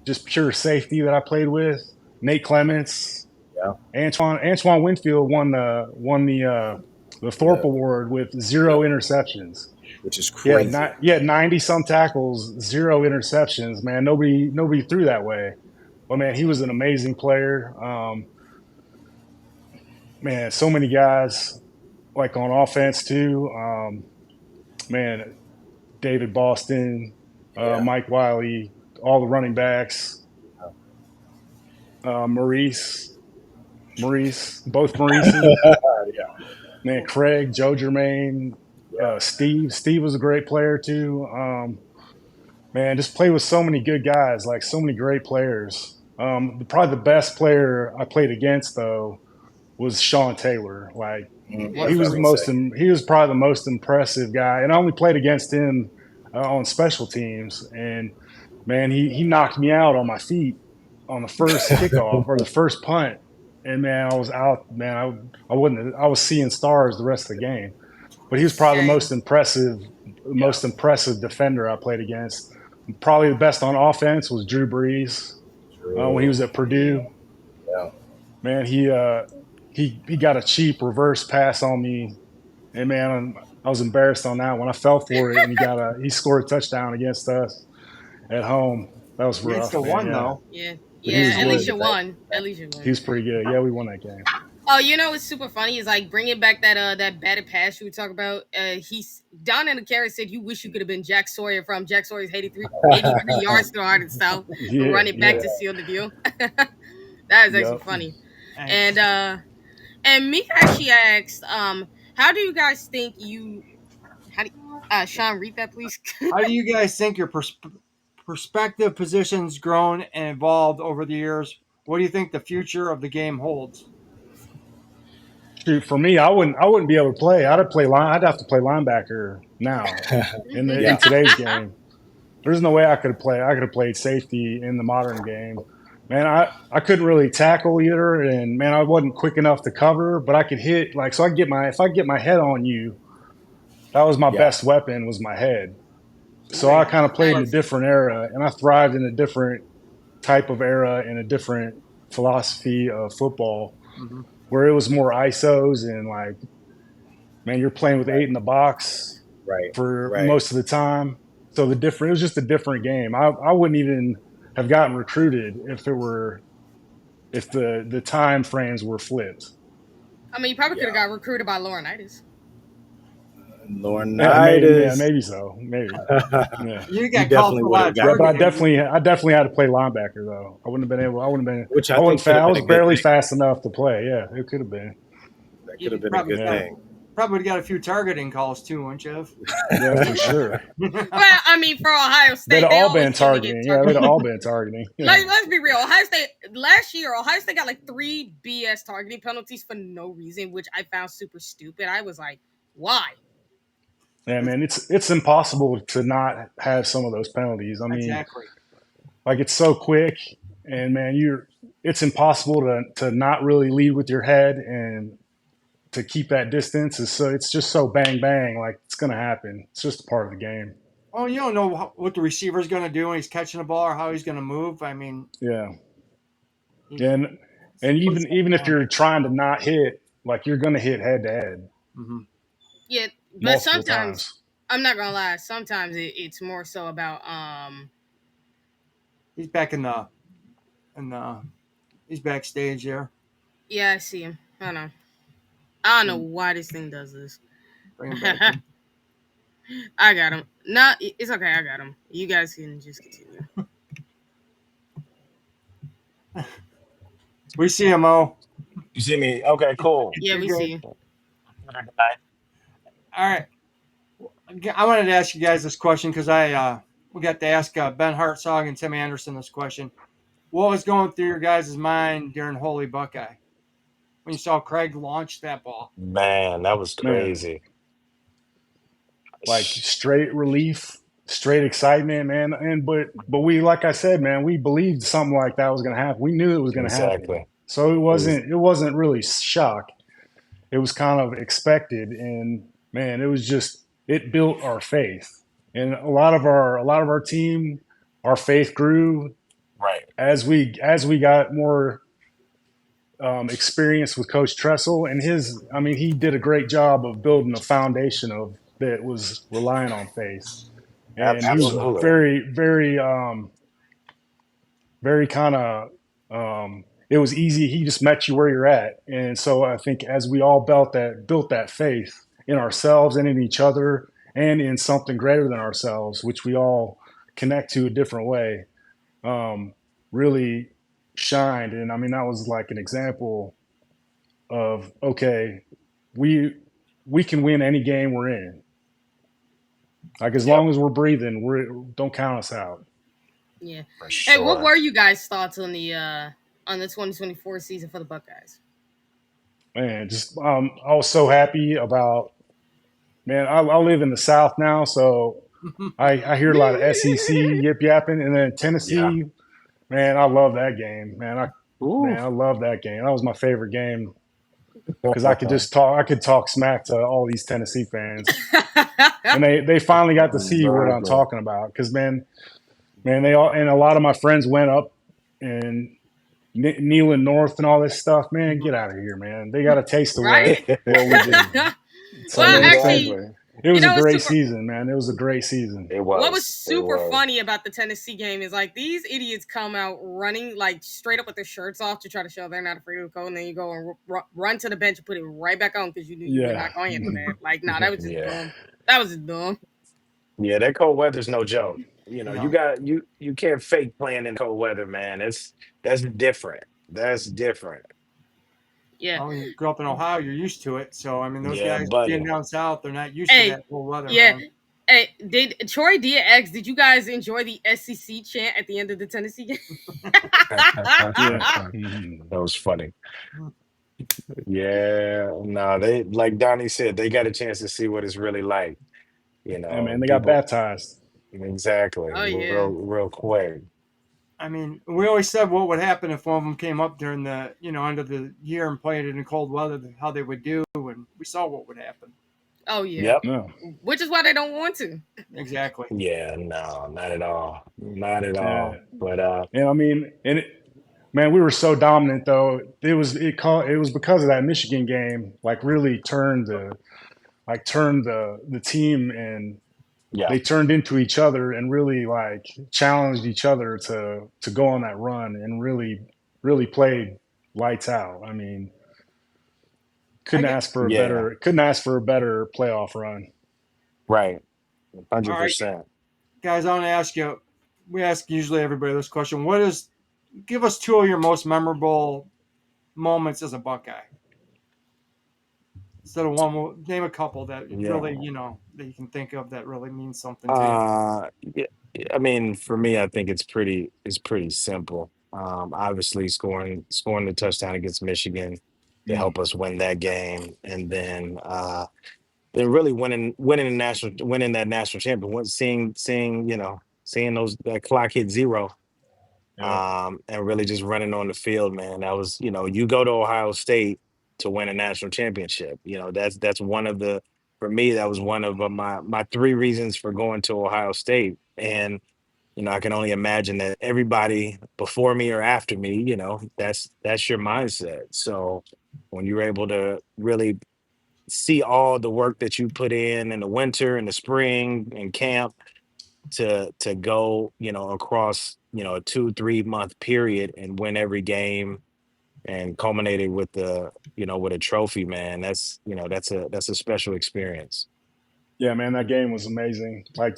just pure safety that I played with. Nate Clements, Yeah. Antoine Winfield won the Thorpe Yeah. Award with 0 interceptions. Which is He crazy. had 90 some tackles, 0 interceptions. Man, nobody threw that way. But man, he was an amazing player. Man, so many guys like on offense too. Man, David Boston, Yeah. Mike Wiley, all the running backs. Maurice, both Maurices. Yeah. Man, Craig, Joe Germain, Steve was a great player too. Man, just played with so many good guys, like so many great players. Probably the best player I played against though was Sean Taylor. Like he was probably the most impressive guy, and I only played against him on special teams. And man, he knocked me out on my feet on the first kickoff or the first punt. And man, I was out. Man, I was seeing stars the rest of the game. But he was probably the most impressive defender I played against. Probably the best on offense was Drew Brees when he was at Purdue. Yeah. Man, he got a cheap reverse pass on me, and man, I was embarrassed on that one. I fell for it, and he scored a touchdown against us at home. That was rough. He still won though. Yeah. But he was At least good. you won. At least you won. He was pretty good. Yeah, we won that game. Oh, what's super funny is like bringing back that batted pass you would talk about. Don and the carrot said you wish you could have been Jack Sawyer from Jack Sawyer's 83 yards to the heart and south, Yeah, run it back yeah. to seal the deal. That is actually Yep. funny. And Meek actually asked, how do you guys think Shaun, read that please? How do you guys think your perspective positions grown and evolved over the years? What do you think the future of the game holds? Shoot, for me, I wouldn't be able to play. I'd have to play linebacker now in today's game. There's no way I could have played safety in the modern game. Man, I couldn't really tackle either, and man, I wasn't quick enough to cover, but I could hit if I get my head on you, That was my Yeah. best weapon, was my head. So So you I ain't kind of played in a Nice. different era, and I thrived in a different type of era and a different philosophy of football, mm-hmm. where it was more ISOs and like, man, you're playing with 8 Right. in the box Right. for Right. most of the time. So it was just a different game. I wouldn't even have gotten recruited if the time frames were flipped. I mean, you probably could have Yeah. got recruited by Laurinaitis. Yeah, Laurinaitis. maybe so, maybe. Yeah, You You got called definitely for a would lot have of yeah, but gotten, targeting. I definitely had to play linebacker though. I wouldn't have been able. which I I wasn't think could fast. have I been was a good barely thing. fast enough to play. Yeah, it could have been. That could have You been a probably good Yeah, got thing. probably would got a few targeting calls too, wouldn't you? yeah, for sure. Well, I mean, for Ohio They'd State, have they all always been seem to get targeting. Yeah, they'd targeted. have all been targeting. Yeah, Like, let's be real. Ohio State last year, Ohio State got like 3 BS targeting penalties for no reason, which I found super stupid. I was like, why? yeah, man. It's impossible to not have some of those penalties. I mean, Exactly. like it's so quick, and man, it's impossible to not really lead with your head and to keep that distance. It's just so bang bang. Like it's gonna happen. It's just a part of the game. Oh, you don't know what the receiver's going to do when he's catching the ball or how he's going to move. I mean, Yeah, he, and even if you're trying to not hit, like you're gonna hit head to head mm-hmm. Yeah, but multiple sometimes times. I'm not gonna lie. Sometimes it's more so about He's back in the he's backstage there. Yeah, I see him. I don't know. I don't know Bring, why this thing does this. bring him back in. I got him. Not. It's okay. I got him. You guys can just continue. We see him, Mo. You see me? Okay, cool. Yeah, You're we good. see you. All right. I wanted to ask you guys this question because we got to ask Ben Hartzog and Tim Anderson this question. What was going through your guys' mind during Holy Buckeye when you saw Craig launch that ball? Man, that was Man, crazy. like straight relief, straight excitement, man. And but we, like I said, man, we believed something like that was gonna happen. We knew it was gonna happen. Exactly. So Ex- it wasn't really shock. It was kind of expected, and man, it was just it built our faith. And a lot of our team, our faith grew Right. as we got more experience with Coach Tressel, and I mean, he did a great job of building a foundation of that was relying on faith, and he was Absolutely. very kind of. It was easy. He just met you where you're at, and so I think as we all built that faith in ourselves and in each other and in something greater than ourselves, which we all connect to a different way, really shined. And I mean, that was like an example of okay, we we can win any game we're in. Like as Yep, long as we're breathing, we don't count us out. Yeah. for Hey, what sure. were you guys' thoughts on the 2024 season for the Buckeyes? Man, just I was so happy about. Man, I live in the South now, so I hear a lot of SEC yip yapping, and then Yeah. Tennessee. Man, I love that game. Ooh. I love that game. That was my favorite game because I could just talk. I could talk smack to all these Tennessee fans, and they finally got to see what I'm Exactly. talking about. Because man, they all and a lot of my friends went up and Neyland North and all this stuff. Man, get out of here, man. They got a taste of Right? what we do. So Well, man, actually, Exactly. it you was a know, it's great super. season, man. It was a great season. It What was was. It super was. funny about the Tennessee game is like these idiots come out running like straight up with their shirts off to try to show they're not afraid of the cold, and then you go and run to the bench and put it right back on because you knew you were Yeah, not going to handle that. Like, nah, that was just Yeah. dumb. That was just dumb. Yeah, that cold weather's no joke. You No. got you can't fake playing in cold weather, man. That's different. That's different. Yeah. Well, you grew up in Ohio, you're used to it. So I mean, those Yeah, guys being buddy. down south, they're not used to Hey, that cold weather, yeah. man. Hey, did Troy DX? Did you guys enjoy the SEC chant at the end of the Tennessee game? yeah. That Mhm. was funny. Yeah, no, they like Donnie said, they got a chance to see what it's really like. Yeah, man. They got People baptized. exactly, Oh real, yeah. real quick. I mean, we always said what would happen if one of them came up during the end of the year and played it in cold weather, how they would do, and we saw what would happen. Oh yeah, Yep. No. which is why they don't want to. Exactly. Yeah, no, not at all. Not at Yeah. all. But And I mean, man, we were so dominant though. It was because of that Michigan game, like really turned the team, and yeah, they turned into each other and really like challenged each other to go on that run and really played lights out. I mean, I get yeah, couldn't ask for a better playoff run. right. all right, 100%. guys. I want to ask you. We ask usually everybody this question. Give us two of your most memorable moments as a Buckeye. Instead of one, name a couple that Yeah. really, that you can think of that really means something to you. Yeah, I mean, for me, I think it's pretty simple. Obviously scoring the touchdown against Michigan to Mm. help us win that game, and then really winning that national champion, seeing seeing those that clock hit zero, Yep. and really just running on the field, man. That was, you go to Ohio State to win a national championship. That's one of the for me, that was one of my three reasons for going to Ohio State. And I can only imagine that everybody before me or after me, that's your mindset. So when you're able to really see all the work that you put in the winter and the spring and camp to go, across, a 2 3 month period and win every game and culminated with with a trophy, man. That's a special experience. Yeah, man, that game was amazing. Like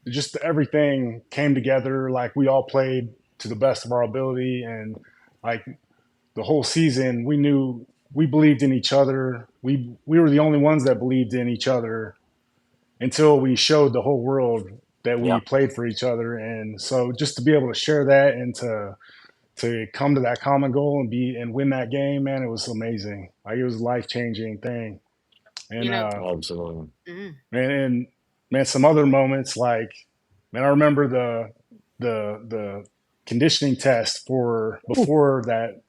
just everything came together. Like we all played to the best of our ability, and like the whole season, we knew we believed in each other. We were the only ones that believed in each other until we showed the whole world that we Yep. played for each other. And so just to be able to share that and to come to that common goal and win that game, man, it was amazing. Like it was a life changing thing. You And know, Absolutely. mhm. and man, some other moments like, man, I remember the conditioning test for before that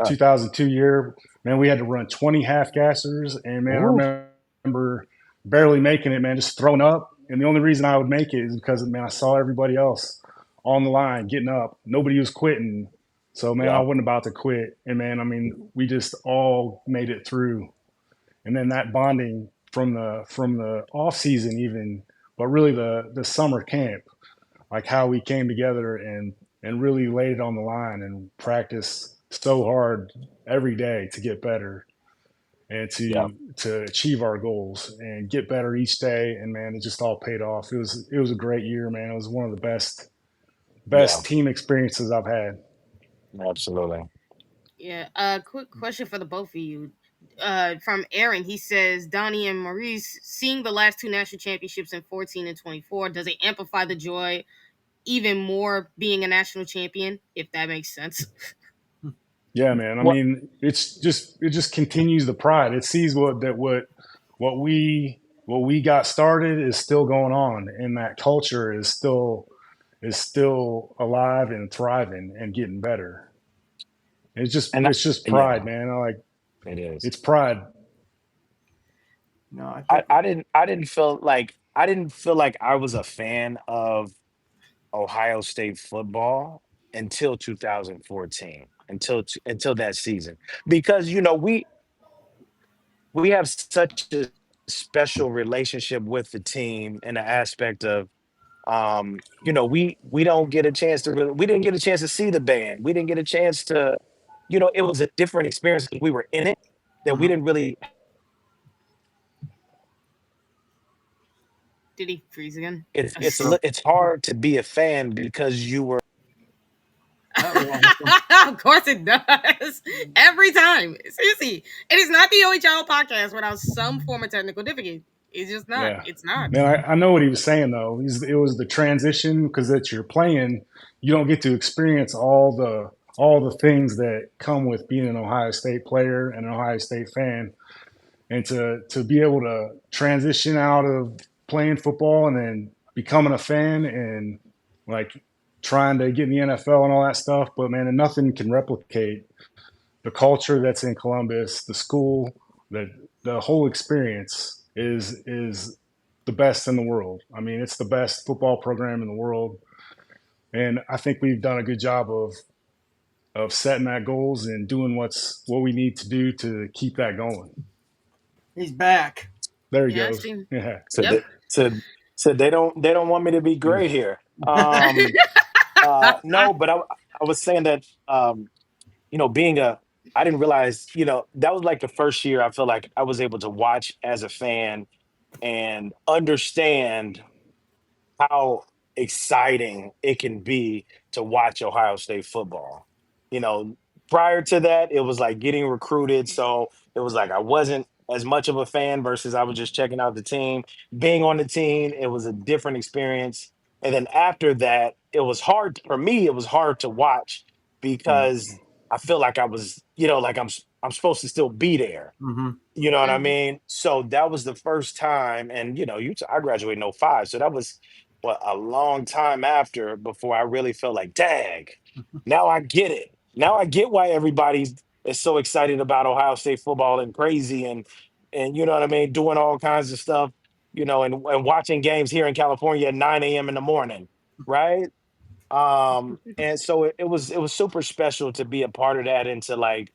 2002 year. Man, we had to run 20 half gassers, and man, I Ooh, remember barely making it, man, just throwing up. And the only reason I would make it is because, man, I saw everybody else on the line getting up. Nobody was quitting. So, man, I yep, wasn't about to quit. And, man, I mean, we just all made it through. And then that bonding from the off season even, but really the summer camp, like how we came together and really laid it on the line and practiced so hard every day to get better and yep, to achieve our goals and get better each day. And man, it just all paid off. It was a great year, man. It was one of the yeah, best team experiences I've had. absolutely. Yeah. Quick question for the both of you. From Aaron, he says Donnie and Maurice, seeing the last two national championships in 14 and 24, does it amplify the joy even more being a national champion? If that makes sense. Yeah, man. I What mean, it just continues the pride. It sees what we got started is still going on, and that culture is still alive and thriving and getting better. and It's just pride, yeah, man. I like it is. it's pride. No, I I, think I didn't I didn't feel like I was a fan of Ohio State football until 2014, until that season, because we have such a special relationship with the team in the aspect of, we don't get a chance to we didn't get a chance to see the band, we didn't get a chance to, it was a different experience 'cause we were in it, that we mhm. didn't really. Did he freeze again? Sure. It's hard to be a fan because you were. Well, hopefully. Of course it does. Every time. Seriously. It is not the OHL podcast without some form of technical difficulty. It's just not. Yeah, It's not. man. I know what he was saying though. It was the transition because that you're playing, you don't get to experience all the things that come with being an Ohio State player and an Ohio State fan, and to be able to transition out of playing football and then becoming a fan and like trying to get in the NFL and all that stuff. But man, and nothing can replicate the culture that's in Columbus, the school, The whole experience is the best in the world. I mean, it's the best football program in the world, and I think we've done a good job of setting that goals and doing what we need to do to keep that going. He's back. There he Yeah, I goes. see. Yeah. So Yep. they said they don't want me to be great here. No, but I was saying that being a I didn't realize, that was like the first year I feel like I was able to watch as a fan and understand how exciting it can be to watch Ohio State football. You know, Prior to that, it was like getting recruited. So it was like I wasn't as much of a fan versus I was just checking out the team. Being on the team, it was a different experience. And then after that, it was hard for me, it was hard to watch because I feel like I was, like I'm supposed to still be there. Mm-hmm. You know what I Mhm. mean? So that was the first time, and I graduated in '05, so that was what a long time after before I really felt like, dag, now I get it. Now I get why everybody is so excited about Ohio State football and crazy and you know what I mean, doing all kinds of stuff, and watching games here in California at 9 a.m. in the morning, right? And so it was super special to be a part of that and to like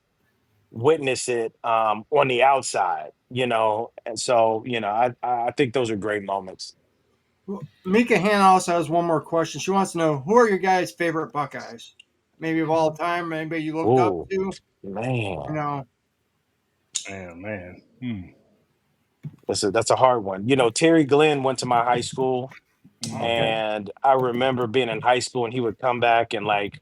witness it on the outside, and so I think those are great moments. Well, Mika Hanna also has one more question. She wants to know who are your guys' favorite Buckeyes? Maybe of all time, anybody you looked up Oh to? You man, know, Man. that's a hard one. Terry Glenn went to my high school. okay. And I remember being in high school and he would come back and like,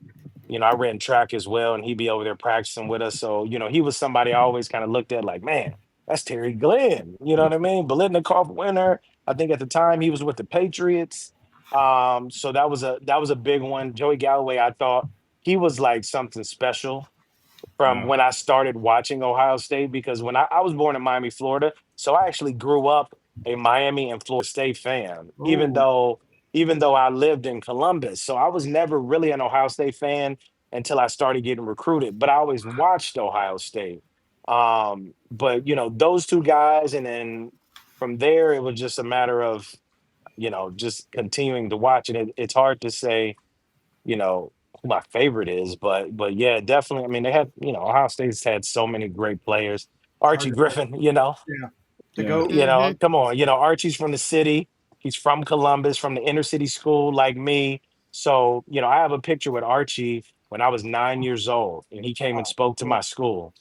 I ran track as well and he'd be over there practicing with us. So, he was somebody I always kind of looked at like, man, that's Terry Glenn. You know what I mean? Bolitnikoff winner. I think at the time he was with the Patriots. So that was a big one. Joey Galloway, I thought he was like something special from Yeah. when I started watching Ohio State because when I was born in Miami, Florida, so I actually grew up a Miami and Florida State fan, even Oh, though even though I lived in Columbus. So I was never really an Ohio State fan until I started getting recruited, but I always watched Ohio State. But those two guys, and then from there it was just a matter of just continuing to watch, and it's hard to say who my favorite is, but yeah, definitely. I mean, they had Ohio State's had so many great players. hard Archie to pick. Griffin, Yeah, to Yeah. go. Mhm. come on, Archie's from the city. He's from Columbus, from the inner city school like me. So I have a picture with Archie when I was 9 years old, and he came and Oh, spoke to cool. my school.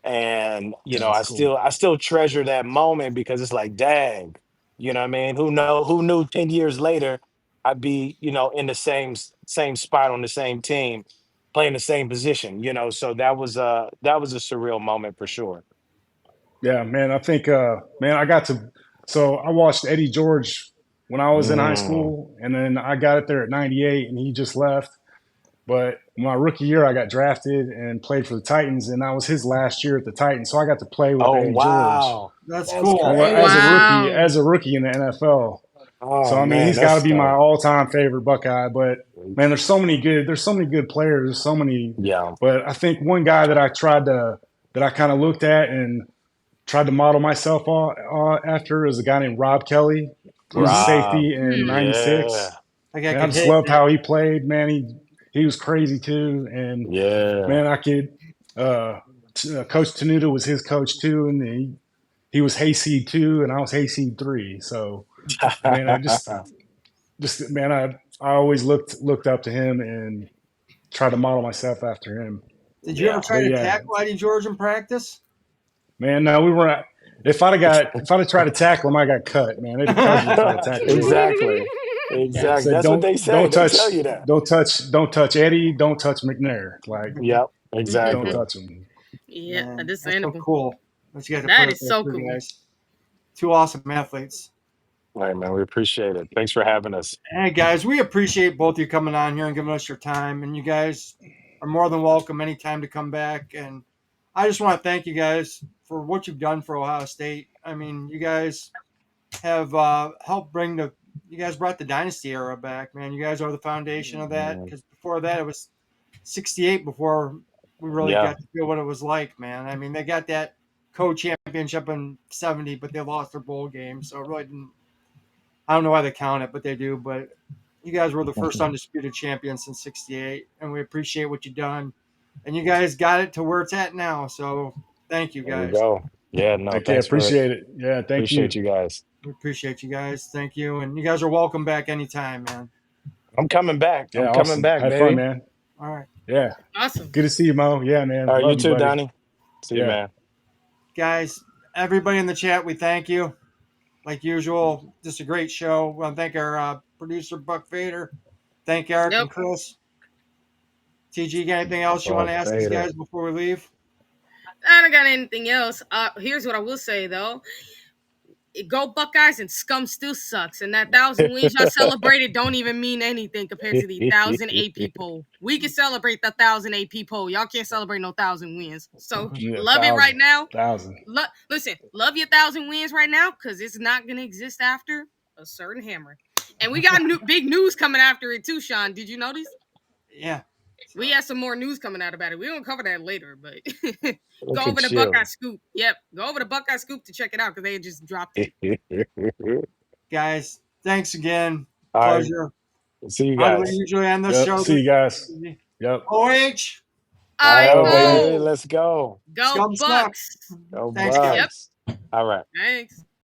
And Yeah, I that's cool. still I still treasure that moment because it's like, dang, what I mean? Who knew 10 years later I'd be, in the same spot on the same team, playing the same position, so that was a surreal moment for sure. Yeah, man. I think, man, so I watched Eddie George when I was in high Mm. school, and then I got it there at 98, and he just left. But my rookie year, I got drafted and played for the Titans, and that was his last year at the Titans. So I got to play with Oh Eddie George wow. That's That's cool. Oh as a crazy. rookie, wow. as a rookie in the NFL. So Oh I mean, man, he's got to that's be my dope. all-time favorite Buckeye. But man, there's so many good players. There's so many. Yeah. But I think one guy that I kind of looked at and tried to model myself after is a guy named Rob Kelly. He was a Mm-hmm. Rob. safety in Hmm. Yeah. '96. That guy Man, I could just hit. loved Man. how he played. Man, he was crazy too. And Yeah. man, I could. Uh, Coach Tenuta was his coach too, and he was hayseed two, and I was hayseed three. So man, I just man, I always looked up to him and tried to model myself after him. Did you ever Yeah. try But to yeah, tackle Eddie George in practice? man, no, we were. If I'd have tried to tackle him, I got cut. Man, they'd charge me for a tackle. But Exactly. yeah, Exactly. said That's what they say. They tell you that. don't touch Eddie, don't touch McNair. Like Yep. don't Exactly. touch him. Yeah, Man, that's so understandable. cool. That you guys have put That up is those so three cool. guys. Two awesome athletes. All right, man. We appreciate it. Thanks for having us. Hey guys, we appreciate both of you coming on here and giving us your time. And you guys are more than welcome anytime to come back. And I just want to thank you guys for what you've done for Ohio State. I mean, you guys have helped bring the. You guys brought the dynasty era back, man. You guys are the foundation of that. Mhm. Because before that, it was '68 before we really Yeah. got to feel what it was like, man. I mean, they got that. co-championship in '70, but they lost their bowl game, so it really didn't. I don't know why they count it, but they do. But you guys were the first undisputed champions since '68, and we appreciate what you've done. And you guys got it to where it's at now. So thank you There we guys. go. Yeah, no, Heck yeah, thanks for appreciate it. Yeah, thank you. appreciate you guys. We appreciate you guys. Thank you. And you guys are welcome back anytime, man. I'm coming back. Yeah, I'm coming awesome. back, Had baby. fun, man. All right. Yeah. Awesome. Good to see you, Mo. Yeah, man. All right, Love you too, buddy. Donnie. See you, Yeah. man. Guys, everybody in the chat, we thank you. Like usual, just a great show. We want to thank our producer, Buck Vader. Thank Eric and Chris. TG, got anything else you want to ask these guys before we leave? I don't got anything else. Here's what I will say, though. Go Buckeyes, and scum still sucks. And that 1,000 wins y'all celebrated don't even mean anything compared to the 1,000 AP poll. We can celebrate the 1,000 AP poll. Y'all can't celebrate no 1,000 wins. So love it right now. 1,000. Listen, love your 1,000 wins right now because it's not going to exist after a certain hammer. And we got big news coming after it too, Shaun. Did you notice? Yeah. We have some more news coming out about it. We're going to cover that later, but Look go over at to you. Buckeye Scoop. Yep, go over to Buckeye Scoop to check it out because they just dropped it. Guys, thanks again. All right. Pleasure. See you How do guys. we usually end this Yep. show? See you guys. Yep. OH. All right, Oh, baby. baby, let's go. Go Scum Bucks. Go Thanks, Bucks. guys. All right. Thanks.